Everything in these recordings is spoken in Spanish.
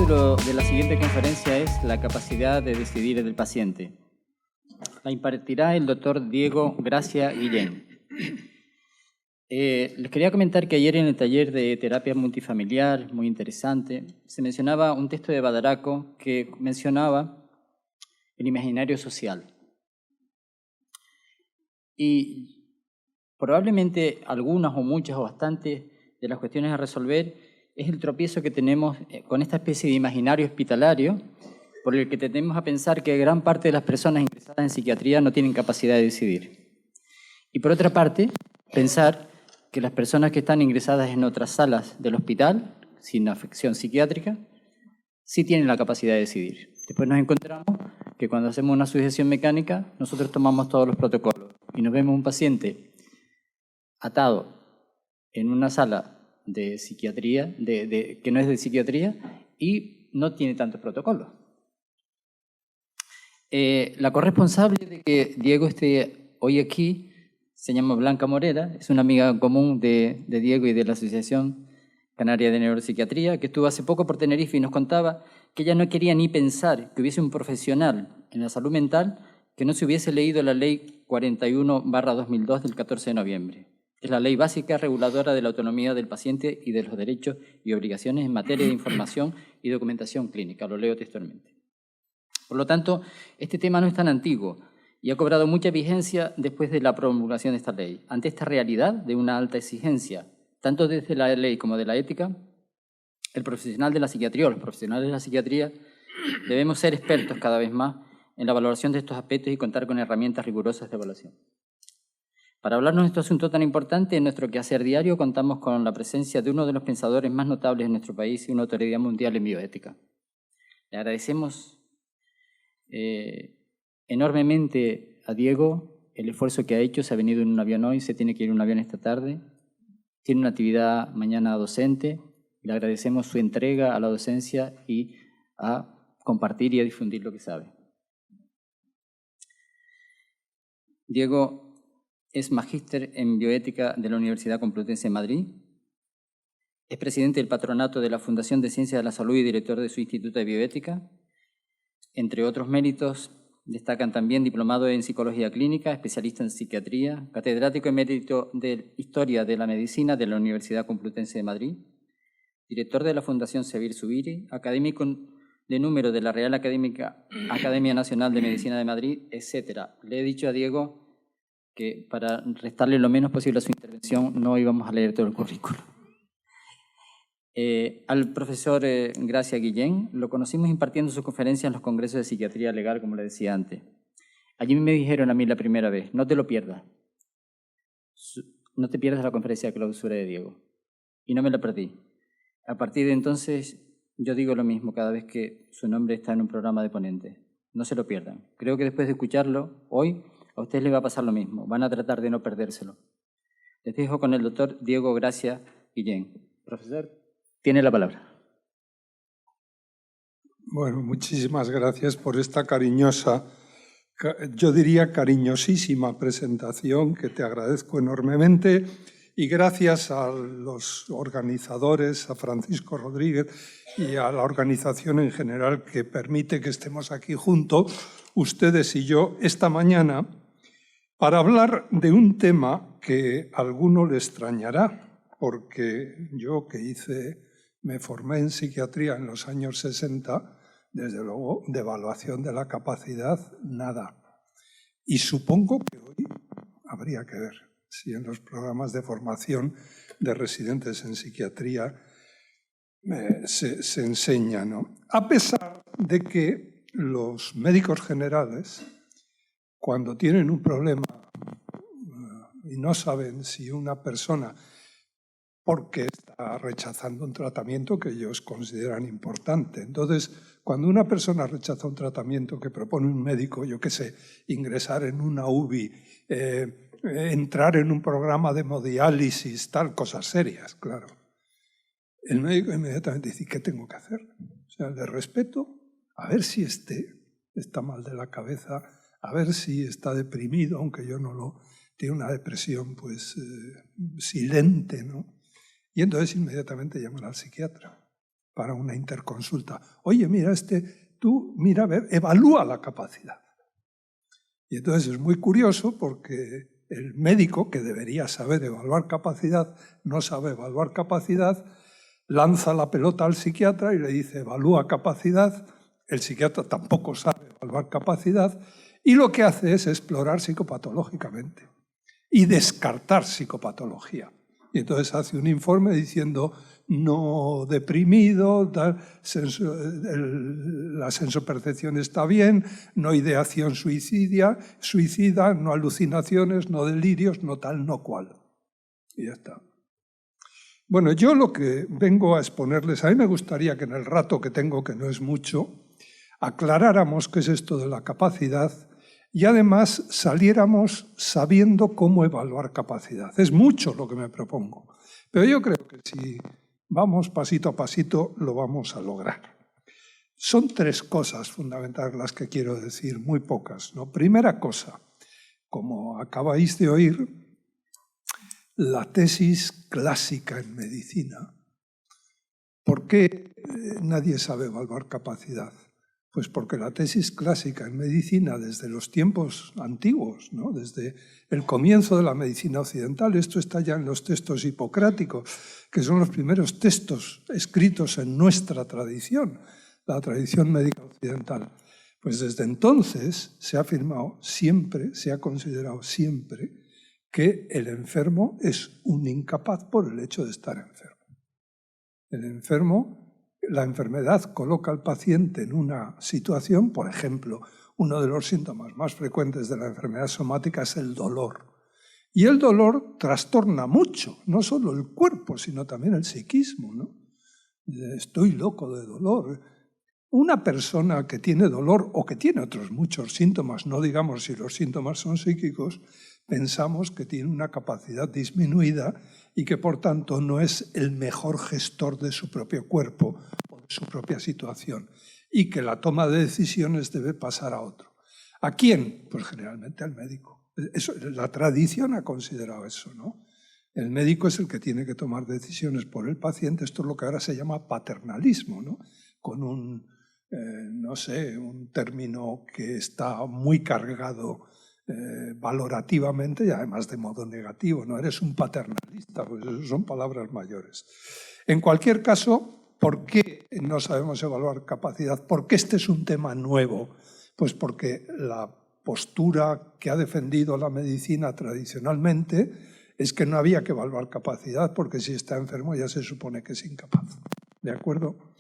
título de la siguiente conferencia es La capacidad de decidir del paciente. La impartirá el doctor Diego Gracia Guillén. Les quería comentar que ayer en el taller de terapia multifamiliar, muy interesante, se mencionaba un texto de Badaraco que mencionaba el imaginario social. Y probablemente algunas o muchas o bastantes de las cuestiones a resolver es el tropiezo que tenemos con esta especie de imaginario hospitalario por el que tendemos a pensar que gran parte de las personas ingresadas en psiquiatría no tienen capacidad de decidir. Y por otra parte, pensar que las personas que están ingresadas en otras salas del hospital, sin afección psiquiátrica, sí tienen la capacidad de decidir. Después nos encontramos que cuando hacemos una sujeción mecánica, nosotros tomamos todos los protocolos y nos vemos un paciente atado en una sala de psiquiatría, que no es de psiquiatría, y no tiene tantos protocolos. La corresponsable de que Diego esté hoy aquí se llama Blanca Morera, es una amiga común de Diego y de la Asociación Canaria de Neuropsiquiatría, que estuvo hace poco por Tenerife y nos contaba que ella no quería ni pensar que hubiese un profesional en la salud mental que no se hubiese leído la Ley 41/2002 del 14 de noviembre. Es la ley básica reguladora de la autonomía del paciente y de los derechos y obligaciones en materia de información y documentación clínica. Lo leo textualmente. Por lo tanto, este tema no es tan antiguo y ha cobrado mucha vigencia después de la promulgación de esta ley. Ante esta realidad de una alta exigencia, tanto desde la ley como de la ética, el profesional de la psiquiatría o los profesionales de la psiquiatría debemos ser expertos cada vez más en la valoración de estos aspectos y contar con herramientas rigurosas de evaluación. Para hablarnos de este asunto tan importante, en nuestro quehacer diario contamos con la presencia de uno de los pensadores más notables de nuestro país y una autoridad mundial en bioética. Le agradecemos enormemente a Diego el esfuerzo que ha hecho. Se ha venido en un avión hoy, se tiene que ir en un avión esta tarde. Tiene una actividad mañana docente. Le agradecemos su entrega a la docencia y a compartir y a difundir lo que sabe. Diego es magíster en bioética de la Universidad Complutense de Madrid. Es presidente del patronato de la Fundación de Ciencias de la Salud y director de su Instituto de Bioética. Entre otros méritos, destacan también diplomado en Psicología Clínica, especialista en Psiquiatría, catedrático emérito de Historia de la Medicina de la Universidad Complutense de Madrid, director de la Fundación Sevir Zubiri, académico de número de la Real Academia Nacional de Medicina de Madrid, etc. Le he dicho a Diego que para restarle lo menos posible a su intervención no íbamos a leer todo el currículo. Al profesor Gracia Guillén lo conocimos impartiendo sus conferencias en los congresos de psiquiatría legal, como le decía antes. Allí me dijeron a mí la primera vez, no te lo pierdas. No te pierdas la conferencia de clausura de Diego. Y no me la perdí. A partir de entonces yo digo lo mismo cada vez que su nombre está en un programa de ponente. No se lo pierdan. Creo que después de escucharlo hoy, a ustedes les va a pasar lo mismo. Van a tratar de no perdérselo. Les dejo con el doctor Diego Gracia Guillén. Profesor, tiene la palabra. Bueno, muchísimas gracias por esta cariñosa, yo diría cariñosísima presentación, que te agradezco enormemente, y gracias a los organizadores, a Francisco Rodríguez y a la organización en general que permite que estemos aquí juntos, ustedes y yo, esta mañana, para hablar de un tema que a alguno le extrañará, porque yo me formé en psiquiatría en los años 60, desde luego de evaluación de la capacidad, nada. Y supongo que hoy habría que ver si en los programas de formación de residentes en psiquiatría se enseña, ¿no? A pesar de que los médicos generales, cuando tienen un problema y no saben si una persona, porque está rechazando un tratamiento que ellos consideran importante. Entonces, cuando una persona rechaza un tratamiento que propone un médico, yo qué sé, ingresar en una UBI, entrar en un programa de hemodiálisis, tal, cosas serias, claro. El médico inmediatamente dice, ¿qué tengo que hacer? O sea, le respeto, a ver si está mal de la cabeza, a ver si está deprimido, aunque yo no lo... Tiene una depresión, pues, silente, ¿no? Y entonces inmediatamente llaman al psiquiatra. para una interconsulta. Oye, mira, tú, mira, a ver, evalúa la capacidad. Y entonces es muy curioso porque el médico, que debería saber evaluar capacidad, no sabe evaluar capacidad, lanza la pelota al psiquiatra y le dice, evalúa capacidad. El psiquiatra tampoco sabe evaluar capacidad y lo que hace es explorar psicopatológicamente y descartar psicopatología. Y entonces hace un informe diciendo no deprimido, la sensopercepción está bien, no ideación suicida, no alucinaciones, no delirios, no tal, no cual. Y ya está. Bueno, yo lo que vengo a exponerles, a mí me gustaría que en el rato que tengo, que no es mucho, aclaráramos qué es esto de la capacidad y además saliéramos sabiendo cómo evaluar capacidad. Es mucho lo que me propongo, pero yo creo que si vamos pasito a pasito lo vamos a lograr. Son 3 cosas fundamentales las que quiero decir, muy pocas, ¿no? Primera cosa, como acabáis de oír, la tesis clásica en medicina. ¿Por qué nadie sabe evaluar capacidad? Pues porque la tesis clásica en medicina desde los tiempos antiguos, ¿no? Desde el comienzo de la medicina occidental, esto está ya en los textos hipocráticos, que son los primeros textos escritos en nuestra tradición, la tradición médica occidental. Pues desde entonces se ha afirmado siempre, se ha considerado siempre, que el enfermo es un incapaz por el hecho de estar enfermo. El enfermo, la enfermedad coloca al paciente en una situación, por ejemplo, uno de los síntomas más frecuentes de la enfermedad somática es el dolor. Y el dolor trastorna mucho, no solo el cuerpo, sino también el psiquismo, ¿no? Estoy loco de dolor. Una persona que tiene dolor o que tiene otros muchos síntomas, no digamos si los síntomas son psíquicos, pensamos que tiene una capacidad disminuida y que por tanto no es el mejor gestor de su propio cuerpo o de su propia situación y que la toma de decisiones debe pasar a otro. ¿A quién? Pues generalmente al médico. Eso, la tradición ha considerado eso, ¿no? El médico es el que tiene que tomar decisiones por el paciente. Esto es lo que ahora se llama paternalismo, ¿no? Con un, no sé, un término que está muy cargado valorativamente y además de modo negativo. No eres un paternalista, pues eso son palabras mayores. En cualquier caso, ¿por qué no sabemos evaluar capacidad? ¿Por qué este es un tema nuevo? Pues porque la postura que ha defendido la medicina tradicionalmente es que no había que evaluar capacidad porque si está enfermo ya se supone que es incapaz. ¿De acuerdo?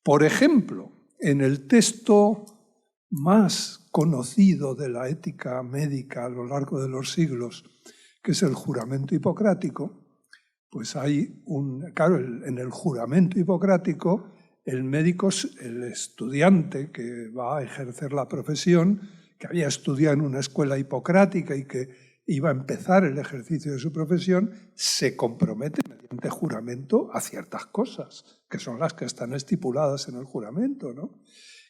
Por ejemplo, en el texto más conocido de la ética médica a lo largo de los siglos, que es el juramento hipocrático, pues hay claro, en el juramento hipocrático, el médico, el estudiante que va a ejercer la profesión, que había estudiado en una escuela hipocrática y que iba a empezar el ejercicio de su profesión, se compromete mediante juramento a ciertas cosas, que son las que están estipuladas en el juramento, ¿no?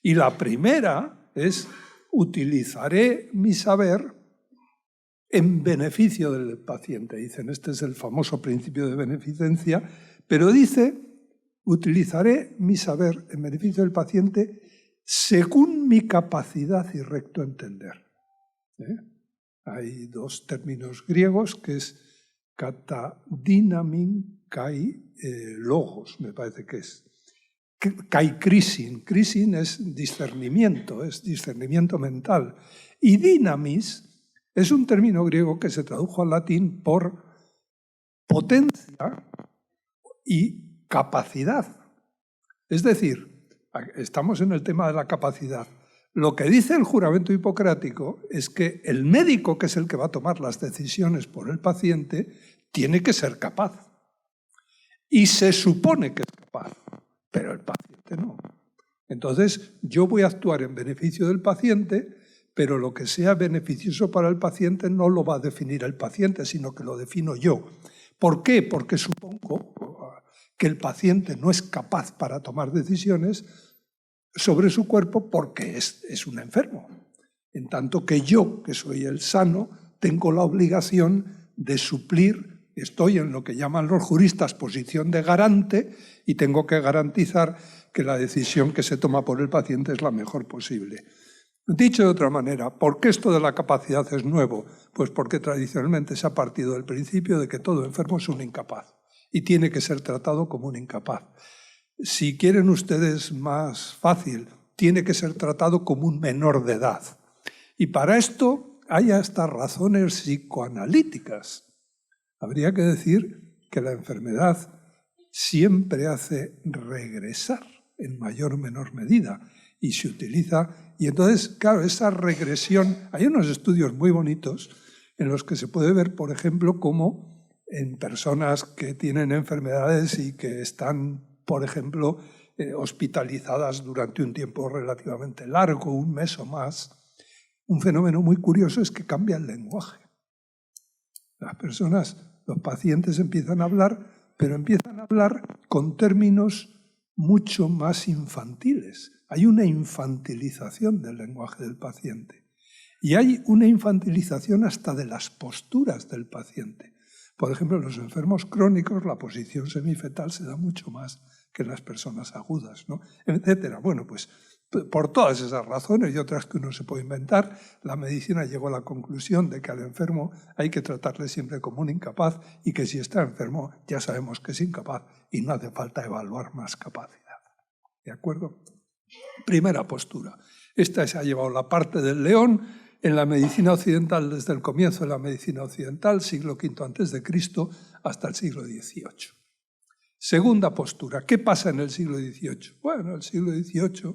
Y la primera es, utilizaré mi saber en beneficio del paciente. Dicen, este es el famoso principio de beneficencia, pero dice, utilizaré mi saber en beneficio del paciente según mi capacidad y recto entender. Hay 2 términos griegos que es katadinamin kai logos, me parece que es. Kai krisin. Krisin es discernimiento mental. Y dinamis es un término griego que se tradujo al latín por potencia y capacidad. Es decir, estamos en el tema de la capacidad. Lo que dice el juramento hipocrático es que el médico, que es el que va a tomar las decisiones por el paciente, tiene que ser capaz. Y se supone que es capaz, pero el paciente no. Entonces, yo voy a actuar en beneficio del paciente, pero lo que sea beneficioso para el paciente no lo va a definir el paciente, sino que lo defino yo. ¿Por qué? Porque supongo que el paciente no es capaz para tomar decisiones sobre su cuerpo porque es un enfermo. En tanto que yo, que soy el sano, tengo la obligación de suplir Estoy en lo que llaman los juristas posición de garante y tengo que garantizar que la decisión que se toma por el paciente es la mejor posible. Dicho de otra manera, ¿por qué esto de la capacidad es nuevo? Pues porque tradicionalmente se ha partido del principio de que todo enfermo es un incapaz y tiene que ser tratado como un incapaz. Si quieren ustedes más fácil, tiene que ser tratado como un menor de edad. Y para esto hay hasta razones psicoanalíticas. Habría que decir que la enfermedad siempre hace regresar en mayor o menor medida y se utiliza. Y entonces, claro, esa regresión, hay unos estudios muy bonitos en los que se puede ver, por ejemplo, cómo en personas que tienen enfermedades y que están, por ejemplo, hospitalizadas durante un tiempo relativamente largo, un mes o más, un fenómeno muy curioso es que cambia el lenguaje. Las personas, los pacientes empiezan a hablar, pero empiezan a hablar con términos mucho más infantiles. Hay una infantilización del lenguaje del paciente. Y hay una infantilización hasta de las posturas del paciente. Por ejemplo, en los enfermos crónicos la posición semifetal se da mucho más que en las personas agudas, ¿no? Etcétera. Bueno, pues por todas esas razones y otras que uno se puede inventar, la medicina llegó a la conclusión de que al enfermo hay que tratarle siempre como un incapaz y que si está enfermo ya sabemos que es incapaz y no hace falta evaluar más capacidad. ¿De acuerdo? Primera postura. Esta se ha llevado la parte del león en la medicina occidental desde el comienzo de la medicina occidental, siglo V a.C., hasta el siglo XVIII. Segunda postura. ¿Qué pasa en el siglo XVIII? Bueno, el siglo XVIII,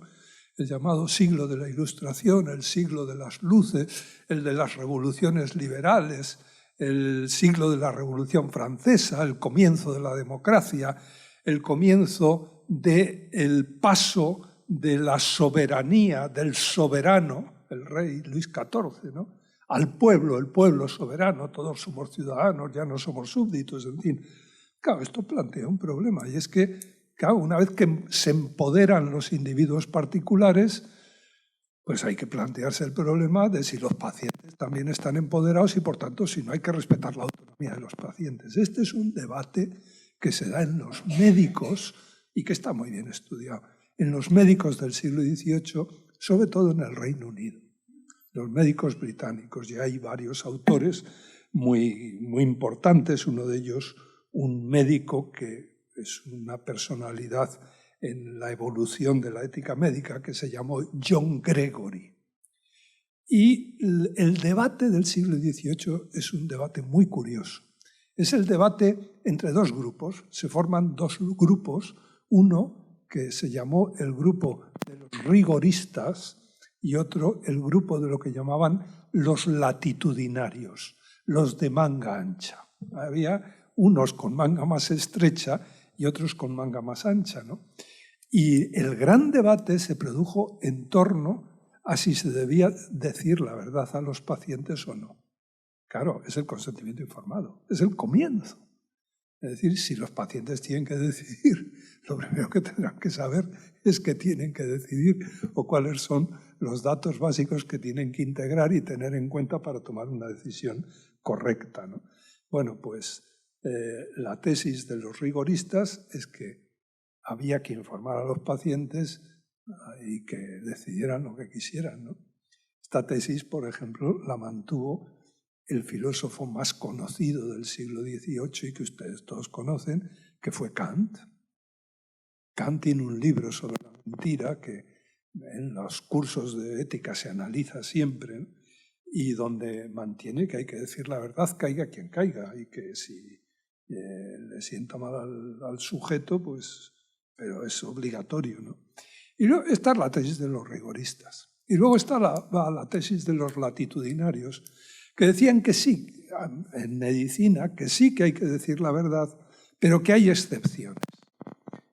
el llamado siglo de la Ilustración, el siglo de las luces, el de las revoluciones liberales, el siglo de la Revolución Francesa, el comienzo de la democracia, el comienzo del paso de la soberanía del soberano, el rey Luis XIV, ¿no?, al pueblo, el pueblo soberano, todos somos ciudadanos, ya no somos súbditos, en fin. Claro, esto plantea un problema, y es que, claro, una vez que se empoderan los individuos particulares, pues hay que plantearse el problema de si los pacientes también están empoderados y, por tanto, si no hay que respetar la autonomía de los pacientes. Este es un debate que se da en los médicos y que está muy bien estudiado. En los médicos del siglo XVIII, sobre todo en el Reino Unido, los médicos británicos, y hay varios autores muy importantes, uno de ellos un médico que es una personalidad en la evolución de la ética médica, que se llamó John Gregory. Y el debate del siglo XVIII es un debate muy curioso. Es el debate entre dos grupos. Se forman dos grupos, uno que se llamó el grupo de los rigoristas y otro el grupo de lo que llamaban los latitudinarios, los de manga ancha. Había unos con manga más estrecha y otros con manga más ancha, ¿no? Y el gran debate se produjo en torno a si se debía decir la verdad a los pacientes o no. Claro, es el consentimiento informado, es el comienzo. Es decir, si los pacientes tienen que decidir, lo primero que tendrán que saber es que tienen que decidir o cuáles son los datos básicos que tienen que integrar y tener en cuenta para tomar una decisión correcta, ¿no? Bueno, pues la tesis de los rigoristas es que había que informar a los pacientes y que decidieran lo que quisieran, ¿no? Esta tesis, por ejemplo, la mantuvo el filósofo más conocido del siglo XVIII y que ustedes todos conocen, que fue Kant. Kant tiene un libro sobre la mentira que en los cursos de ética se analiza siempre, ¿no?, y donde mantiene que hay que decir la verdad, caiga quien caiga, y que si le sienta mal al sujeto, pues, pero es obligatorio, ¿no? Y luego está la tesis de los rigoristas. Y luego está la tesis de los latitudinarios, que decían que sí, en medicina, que sí que hay que decir la verdad, pero que hay excepciones.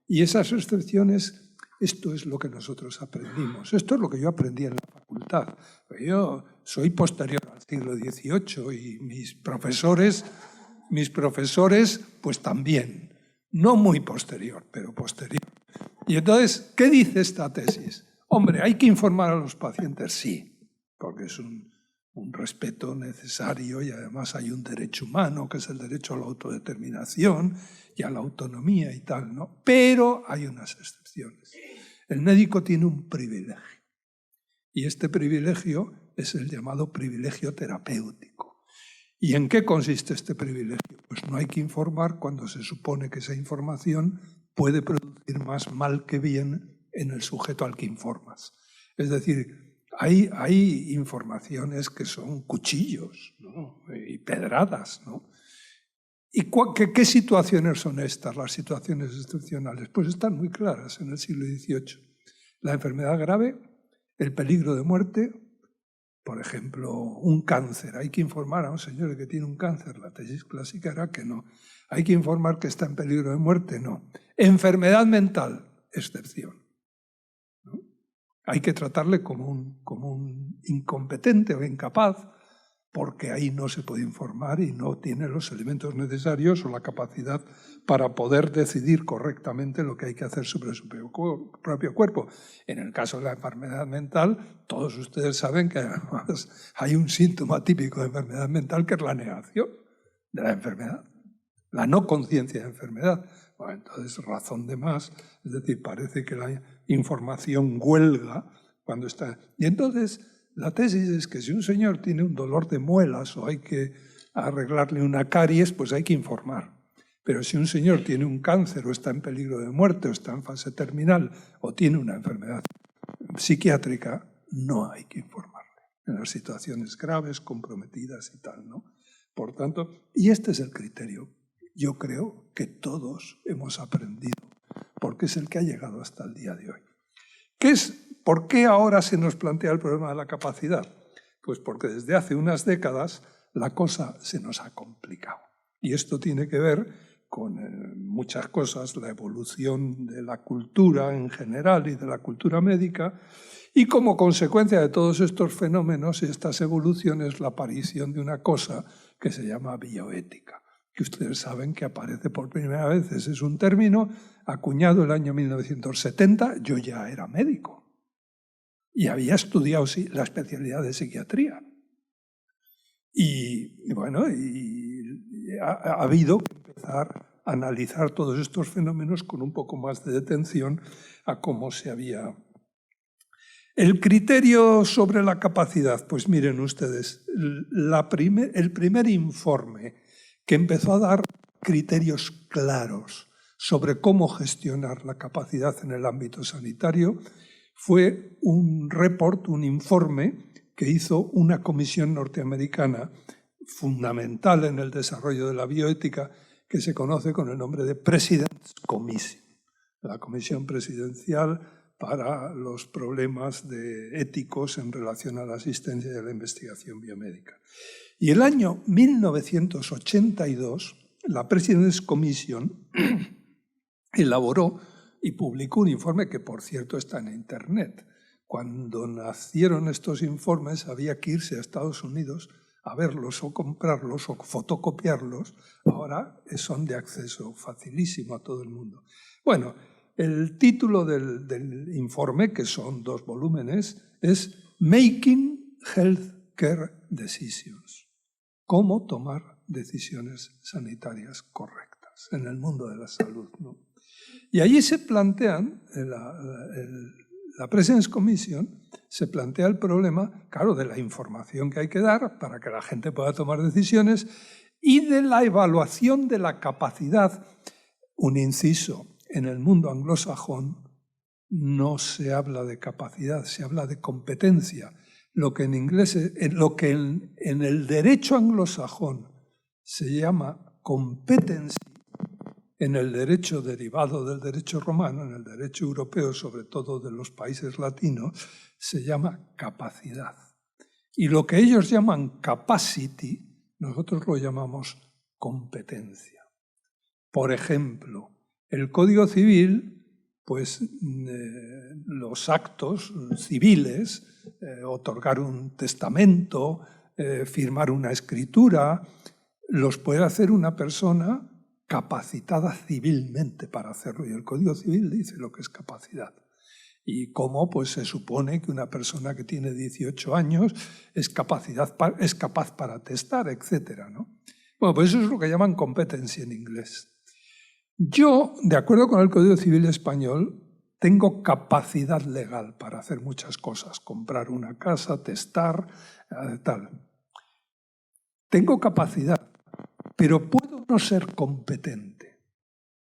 Y esas excepciones, esto es lo que nosotros aprendimos. Esto es lo que yo aprendí en la facultad. Yo soy posterior al siglo XVIII y mis profesores, pues también. No muy posterior, pero posterior. Y entonces, ¿qué dice esta tesis? Hombre, ¿hay que informar a los pacientes? Sí, porque es un un respeto necesario, y además hay un derecho humano, que es el derecho a la autodeterminación y a la autonomía y tal, ¿no? Pero hay unas excepciones. El médico tiene un privilegio, y este privilegio es el llamado privilegio terapéutico. ¿Y en qué consiste este privilegio? Pues no hay que informar cuando se supone que esa información puede producir más mal que bien en el sujeto al que informas. Es decir, hay informaciones que son cuchillos, ¿no? Y pedradas, ¿no? ¿Y qué situaciones son estas, las situaciones excepcionales? Pues están muy claras en el siglo XVIII. La enfermedad grave, el peligro de muerte, por ejemplo, un cáncer. Hay que informar a un señor que tiene un cáncer. La tesis clásica era que no. Hay que informar que está en peligro de muerte, no. Enfermedad mental, excepción. Hay que tratarle como un incompetente o incapaz, porque ahí no se puede informar y no tiene los elementos necesarios o la capacidad para poder decidir correctamente lo que hay que hacer sobre su propio cuerpo. En el caso de la enfermedad mental, todos ustedes saben que además hay un síntoma típico de enfermedad mental, que es la negación de la enfermedad, la no conciencia de enfermedad. Bueno, entonces, razón de más, es decir, parece que la información huelga cuando está. Y entonces, la tesis es que si un señor tiene un dolor de muelas o hay que arreglarle una caries, pues hay que informar. Pero si un señor tiene un cáncer o está en peligro de muerte o está en fase terminal o tiene una enfermedad psiquiátrica, no hay que informarle en las situaciones graves, comprometidas y tal, ¿no? Por tanto, y este es el criterio. Yo creo que todos hemos aprendido, porque es el que ha llegado hasta el día de hoy. ¿Por qué ahora se nos plantea el problema de la capacidad? Pues porque desde hace unas décadas la cosa se nos ha complicado. Y esto tiene que ver con muchas cosas, la evolución de la cultura en general y de la cultura médica, y como consecuencia de todos estos fenómenos y estas evoluciones, la aparición de una cosa que se llama bioética, que ustedes saben que aparece por primera vez. Ese es un término acuñado el año 1970. Yo ya era médico y había estudiado la especialidad de psiquiatría. Y bueno, ha habido que empezar a analizar todos estos fenómenos con un poco más de detención a cómo se había. El criterio sobre la capacidad, pues miren ustedes, el primer informe que empezó a dar criterios claros sobre cómo gestionar la capacidad en el ámbito sanitario fue un informe que hizo una comisión norteamericana fundamental en el desarrollo de la bioética, que se conoce con el nombre de President's Commission, la Comisión Presidencial para los problemas éticos en relación a la asistencia y a la investigación biomédica. Y el año 1982, la President's Commission elaboró y publicó un informe que, por cierto, está en Internet. Cuando nacieron estos informes había que irse a Estados Unidos a verlos o comprarlos o fotocopiarlos. Ahora son de acceso facilísimo a todo el mundo. Bueno, el título del informe, que son 2 volúmenes, es Making Healthcare Decisions. Cómo tomar decisiones sanitarias correctas en el mundo de la salud, ¿no? Y allí se plantean, la President's Commission se plantea el problema, claro, de la información que hay que dar para que la gente pueda tomar decisiones y de la evaluación de la capacidad. Un inciso, en el mundo anglosajón no se habla de capacidad, se habla de competencia. Lo que en inglés, en el derecho anglosajón se llama competency, en el derecho derivado del derecho romano, en el derecho europeo, sobre todo de los países latinos, se llama capacidad. Y lo que ellos llaman capacity, nosotros lo llamamos competencia. Por ejemplo, el Código Civil, pues los actos civiles, otorgar un testamento, firmar una escritura, los puede hacer una persona capacitada civilmente para hacerlo. Y el Código Civil dice lo que es capacidad. Y cómo pues, se supone que una persona que tiene 18 años es capaz para testar, etc., ¿no? Bueno, pues eso es lo que llaman competency en inglés. Yo, de acuerdo con el Código Civil Español, tengo capacidad legal para hacer muchas cosas, comprar una casa, testar, tal. Tengo capacidad, pero puedo no ser competente.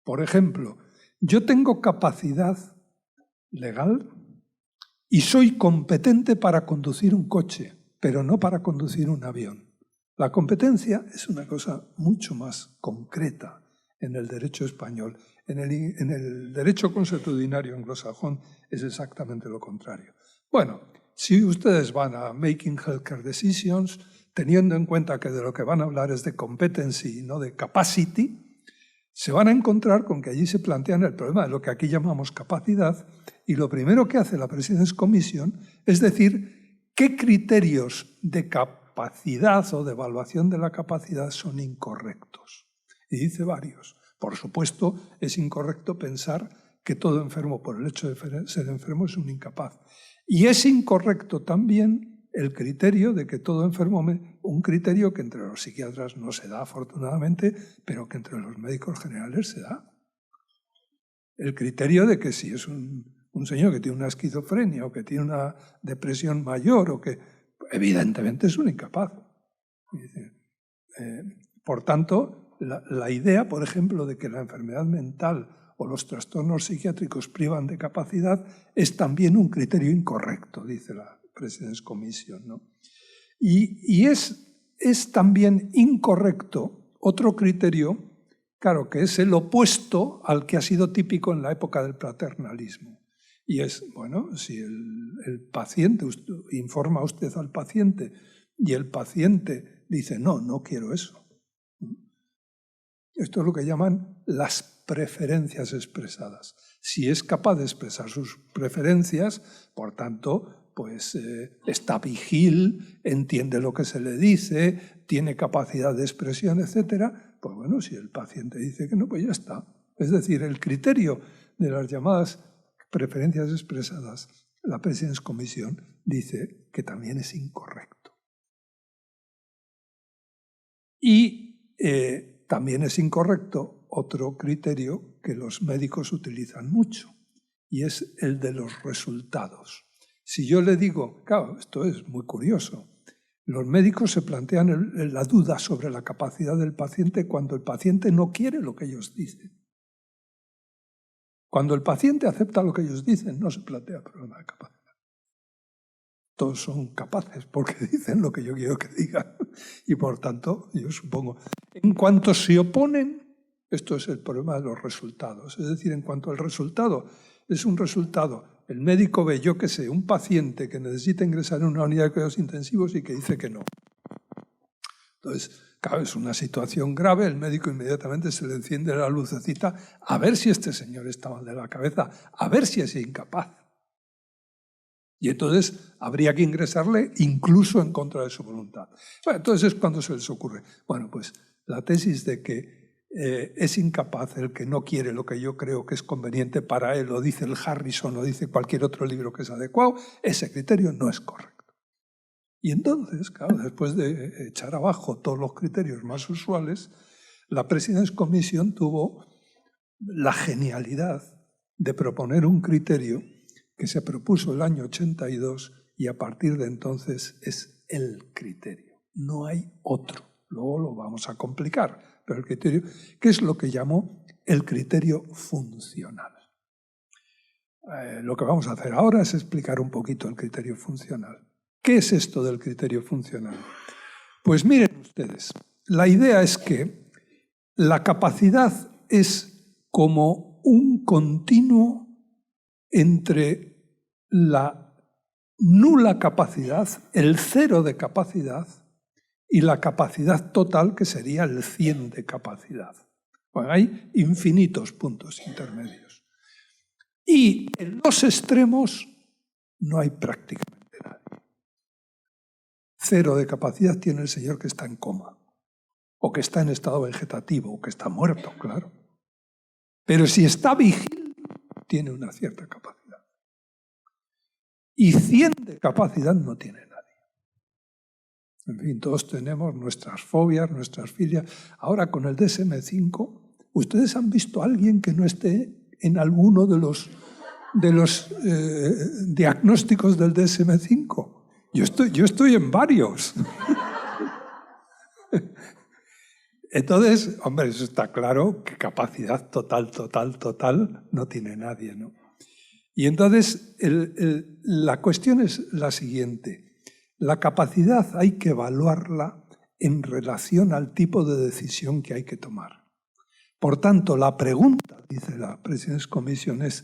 Por ejemplo, yo tengo capacidad legal y soy competente para conducir un coche, pero no para conducir un avión. La competencia es una cosa mucho más concreta en el derecho español. En el derecho consuetudinario anglosajón es exactamente lo contrario. Bueno, si ustedes van a Making Healthcare Decisions, teniendo en cuenta que de lo que van a hablar es de competency y no de capacity, se van a encontrar con que allí se plantean el problema de lo que aquí llamamos capacidad, y lo primero que hace la President's Commission es decir qué criterios de capacidad o de evaluación de la capacidad son incorrectos. Y dice varios. Por supuesto, es incorrecto pensar que todo enfermo por el hecho de ser enfermo es un incapaz. Y es incorrecto también el criterio de que todo enfermo, un criterio que entre los psiquiatras no se da afortunadamente, pero que entre los médicos generales se da. El criterio de que si es un señor que tiene una esquizofrenia o que tiene una depresión mayor o que evidentemente es un incapaz. Por tanto, la idea, por ejemplo, de que la enfermedad mental o los trastornos psiquiátricos privan de capacidad es también un criterio incorrecto, dice la President's Commission, ¿no? Y es también incorrecto otro criterio, claro, que es el opuesto al que ha sido típico en la época del paternalismo. Y es, bueno, si el paciente, informa usted al paciente y el paciente dice, no quiero eso. Esto es lo que llaman las preferencias expresadas. Si es capaz de expresar sus preferencias, por tanto, pues está vigil, entiende lo que se le dice, tiene capacidad de expresión, etc. Pues bueno, si el paciente dice que no, pues ya está. Es decir, el criterio de las llamadas preferencias expresadas, la President's Commission dice que también es incorrecto. Y también es incorrecto otro criterio que los médicos utilizan mucho, y es el de los resultados. Si yo le digo, claro, esto es muy curioso, los médicos se plantean la duda sobre la capacidad del paciente cuando el paciente no quiere lo que ellos dicen. Cuando el paciente acepta lo que ellos dicen, no se plantea el problema de capacidad. Todos son capaces porque dicen lo que yo quiero que digan. Y por tanto, yo supongo, en cuanto se oponen, esto es el problema de los resultados. Es decir, en cuanto al resultado es un resultado, el médico ve, yo qué sé, un paciente que necesita ingresar en una unidad de cuidados intensivos y que dice que no. Entonces, claro, es una situación grave, el médico inmediatamente se le enciende la lucecita a ver si este señor está mal de la cabeza, a ver si es incapaz. Y entonces habría que ingresarle incluso en contra de su voluntad. Bueno, entonces es cuando se les ocurre. Bueno, pues la tesis de que es incapaz el que no quiere lo que yo creo que es conveniente para él, o dice el Harrison, o dice cualquier otro libro que es adecuado, ese criterio no es correcto. Y entonces, claro, después de echar abajo todos los criterios más usuales, la President's Commission tuvo la genialidad de proponer un criterio que se propuso el año 82 y a partir de entonces es el criterio. No hay otro. Luego lo vamos a complicar, pero el criterio, que es lo que llamó el criterio funcional. Lo que vamos a hacer ahora es explicar un poquito el criterio funcional. ¿Qué es esto del criterio funcional? Pues miren ustedes, la idea es que la capacidad es como un continuo entre la nula capacidad, el cero de capacidad, y la capacidad total, que sería el 100 de capacidad. Bueno, hay infinitos puntos intermedios. Y en los extremos no hay prácticamente nadie. Cero de capacidad tiene el señor que está en coma, o que está en estado vegetativo, o que está muerto, claro. Pero si está vigil, tiene una cierta capacidad. Y 100 de capacidad no tiene nadie. En fin, todos tenemos nuestras fobias, nuestras filias. Ahora con el DSM-5, ¿ustedes han visto a alguien que no esté en alguno de los diagnósticos del DSM-5? Yo estoy en varios. Entonces, hombre, eso está claro que capacidad total no tiene nadie, ¿no? Y entonces la cuestión es la siguiente. La capacidad hay que evaluarla en relación al tipo de decisión que hay que tomar. Por tanto, la pregunta, dice la President's Commission, es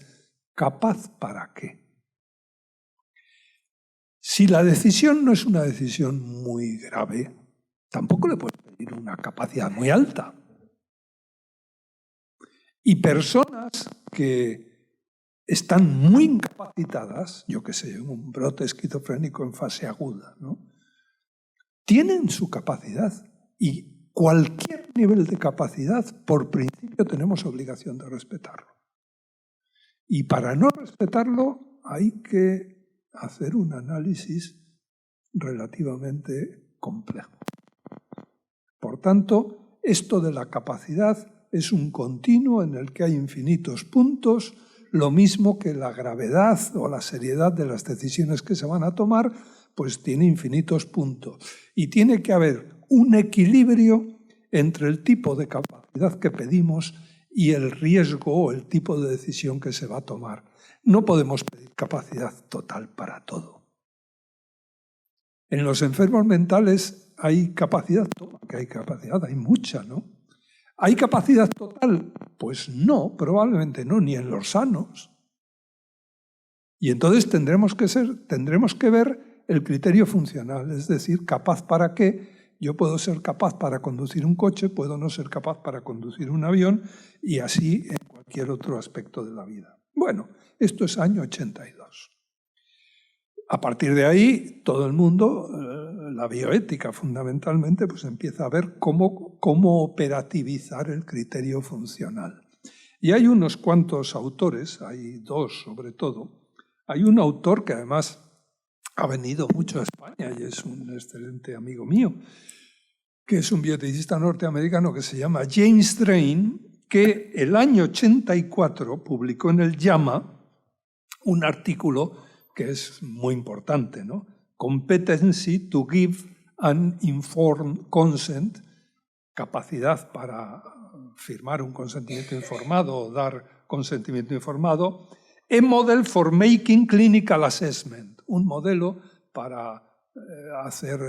¿capaz para qué? Si la decisión no es una decisión muy grave, tampoco le puedes pedir una capacidad muy alta. Y personas que están muy incapacitadas, yo qué sé, un brote esquizofrénico en fase aguda, ¿no? Tienen su capacidad y cualquier nivel de capacidad, por principio, tenemos obligación de respetarlo. Y para no respetarlo hay que hacer un análisis relativamente complejo. Por tanto, esto de la capacidad es un continuo en el que hay infinitos puntos, lo mismo que la gravedad o la seriedad de las decisiones que se van a tomar, pues tiene infinitos puntos. Y tiene que haber un equilibrio entre el tipo de capacidad que pedimos y el riesgo o el tipo de decisión que se va a tomar. No podemos pedir capacidad total para todo. En los enfermos mentales hay capacidad, que hay capacidad, hay mucha, ¿no? ¿Hay capacidad total? Pues no, probablemente no, ni en los sanos. Y entonces tendremos que ver el criterio funcional, es decir, capaz para qué. Yo puedo ser capaz para conducir un coche, puedo no ser capaz para conducir un avión y así en cualquier otro aspecto de la vida. Bueno, esto es año 82. A partir de ahí, todo el mundo, la bioética fundamentalmente, pues empieza a ver cómo operativizar el criterio funcional. Y hay unos cuantos autores, hay dos sobre todo. Hay un autor que además ha venido mucho a España y es un excelente amigo mío, que es un bioeticista norteamericano que se llama James Drain, que el año 84 publicó en el JAMA un artículo que es muy importante, ¿no? Competency to give an informed consent, capacidad para firmar un consentimiento informado o dar consentimiento informado, a model for making clinical assessment, un modelo para hacer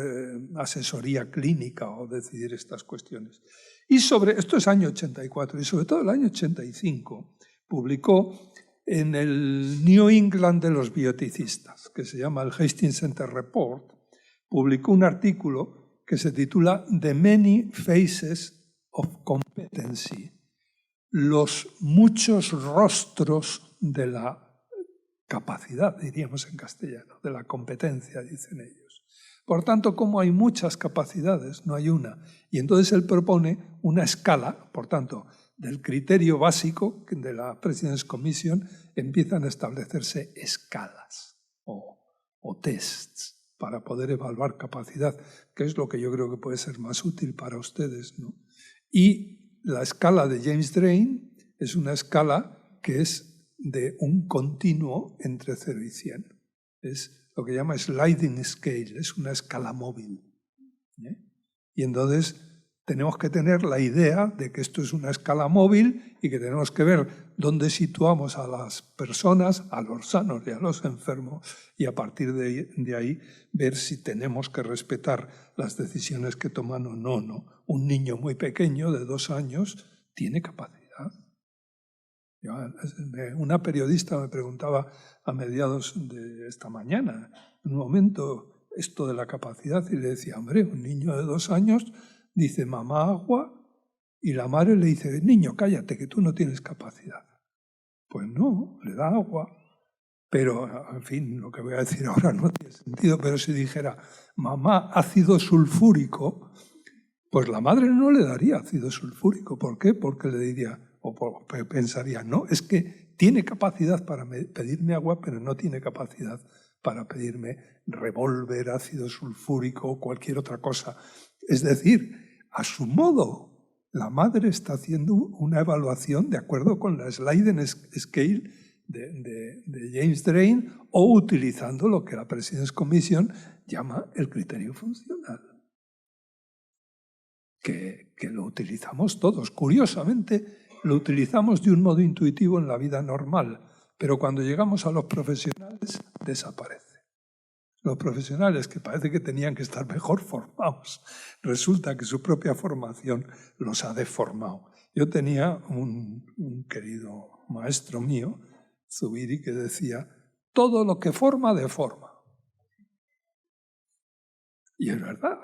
asesoría clínica o decidir estas cuestiones. Y esto es año 84, y sobre todo el año 85 publicó en el New England de los bioeticistas, que se llama el Hastings Center Report, publicó un artículo que se titula The Many Faces of Competency, los muchos rostros de la capacidad, diríamos en castellano, de la competencia, dicen ellos. Por tanto, como hay muchas capacidades, no hay una. Y entonces él propone una escala, por tanto, del criterio básico de la President's Commission empiezan a establecerse escalas o tests para poder evaluar capacidad, que es lo que yo creo que puede ser más útil para ustedes, ¿no? Y la escala de James Drain es una escala que es de un continuo entre 0 y 100. Es lo que llama sliding scale, es una escala móvil. Y entonces tenemos que tener la idea de que esto es una escala móvil y que tenemos que ver dónde situamos a las personas, a los sanos y a los enfermos, y a partir de ahí ver si tenemos que respetar las decisiones que toman o no, ¿no? Un niño muy pequeño de 2 años tiene capacidad. Una periodista me preguntaba a mediados de esta mañana, en un momento, esto de la capacidad, y le decía, hombre, un niño de 2 años dice, mamá, agua, y la madre le dice, niño, cállate, que tú no tienes capacidad. Pues no, le da agua. Pero, en fin, lo que voy a decir ahora no tiene sentido, pero si dijera, mamá, ácido sulfúrico, pues la madre no le daría ácido sulfúrico. ¿Por qué? Porque le diría, o pensaría, no, es que tiene capacidad para pedirme agua, pero no tiene capacidad para pedirme revólver, ácido sulfúrico o cualquier otra cosa. Es decir, a su modo, la madre está haciendo una evaluación de acuerdo con la Sliding Scale de James Drain o utilizando lo que la President's Commission llama el criterio funcional. Que lo utilizamos todos. Curiosamente, lo utilizamos de un modo intuitivo en la vida normal, pero cuando llegamos a los profesionales, desaparece. Los profesionales que parece que tenían que estar mejor formados, resulta que su propia formación los ha deformado. Yo tenía un querido maestro mío, Zubiri, que decía, todo lo que forma, deforma. Y es verdad.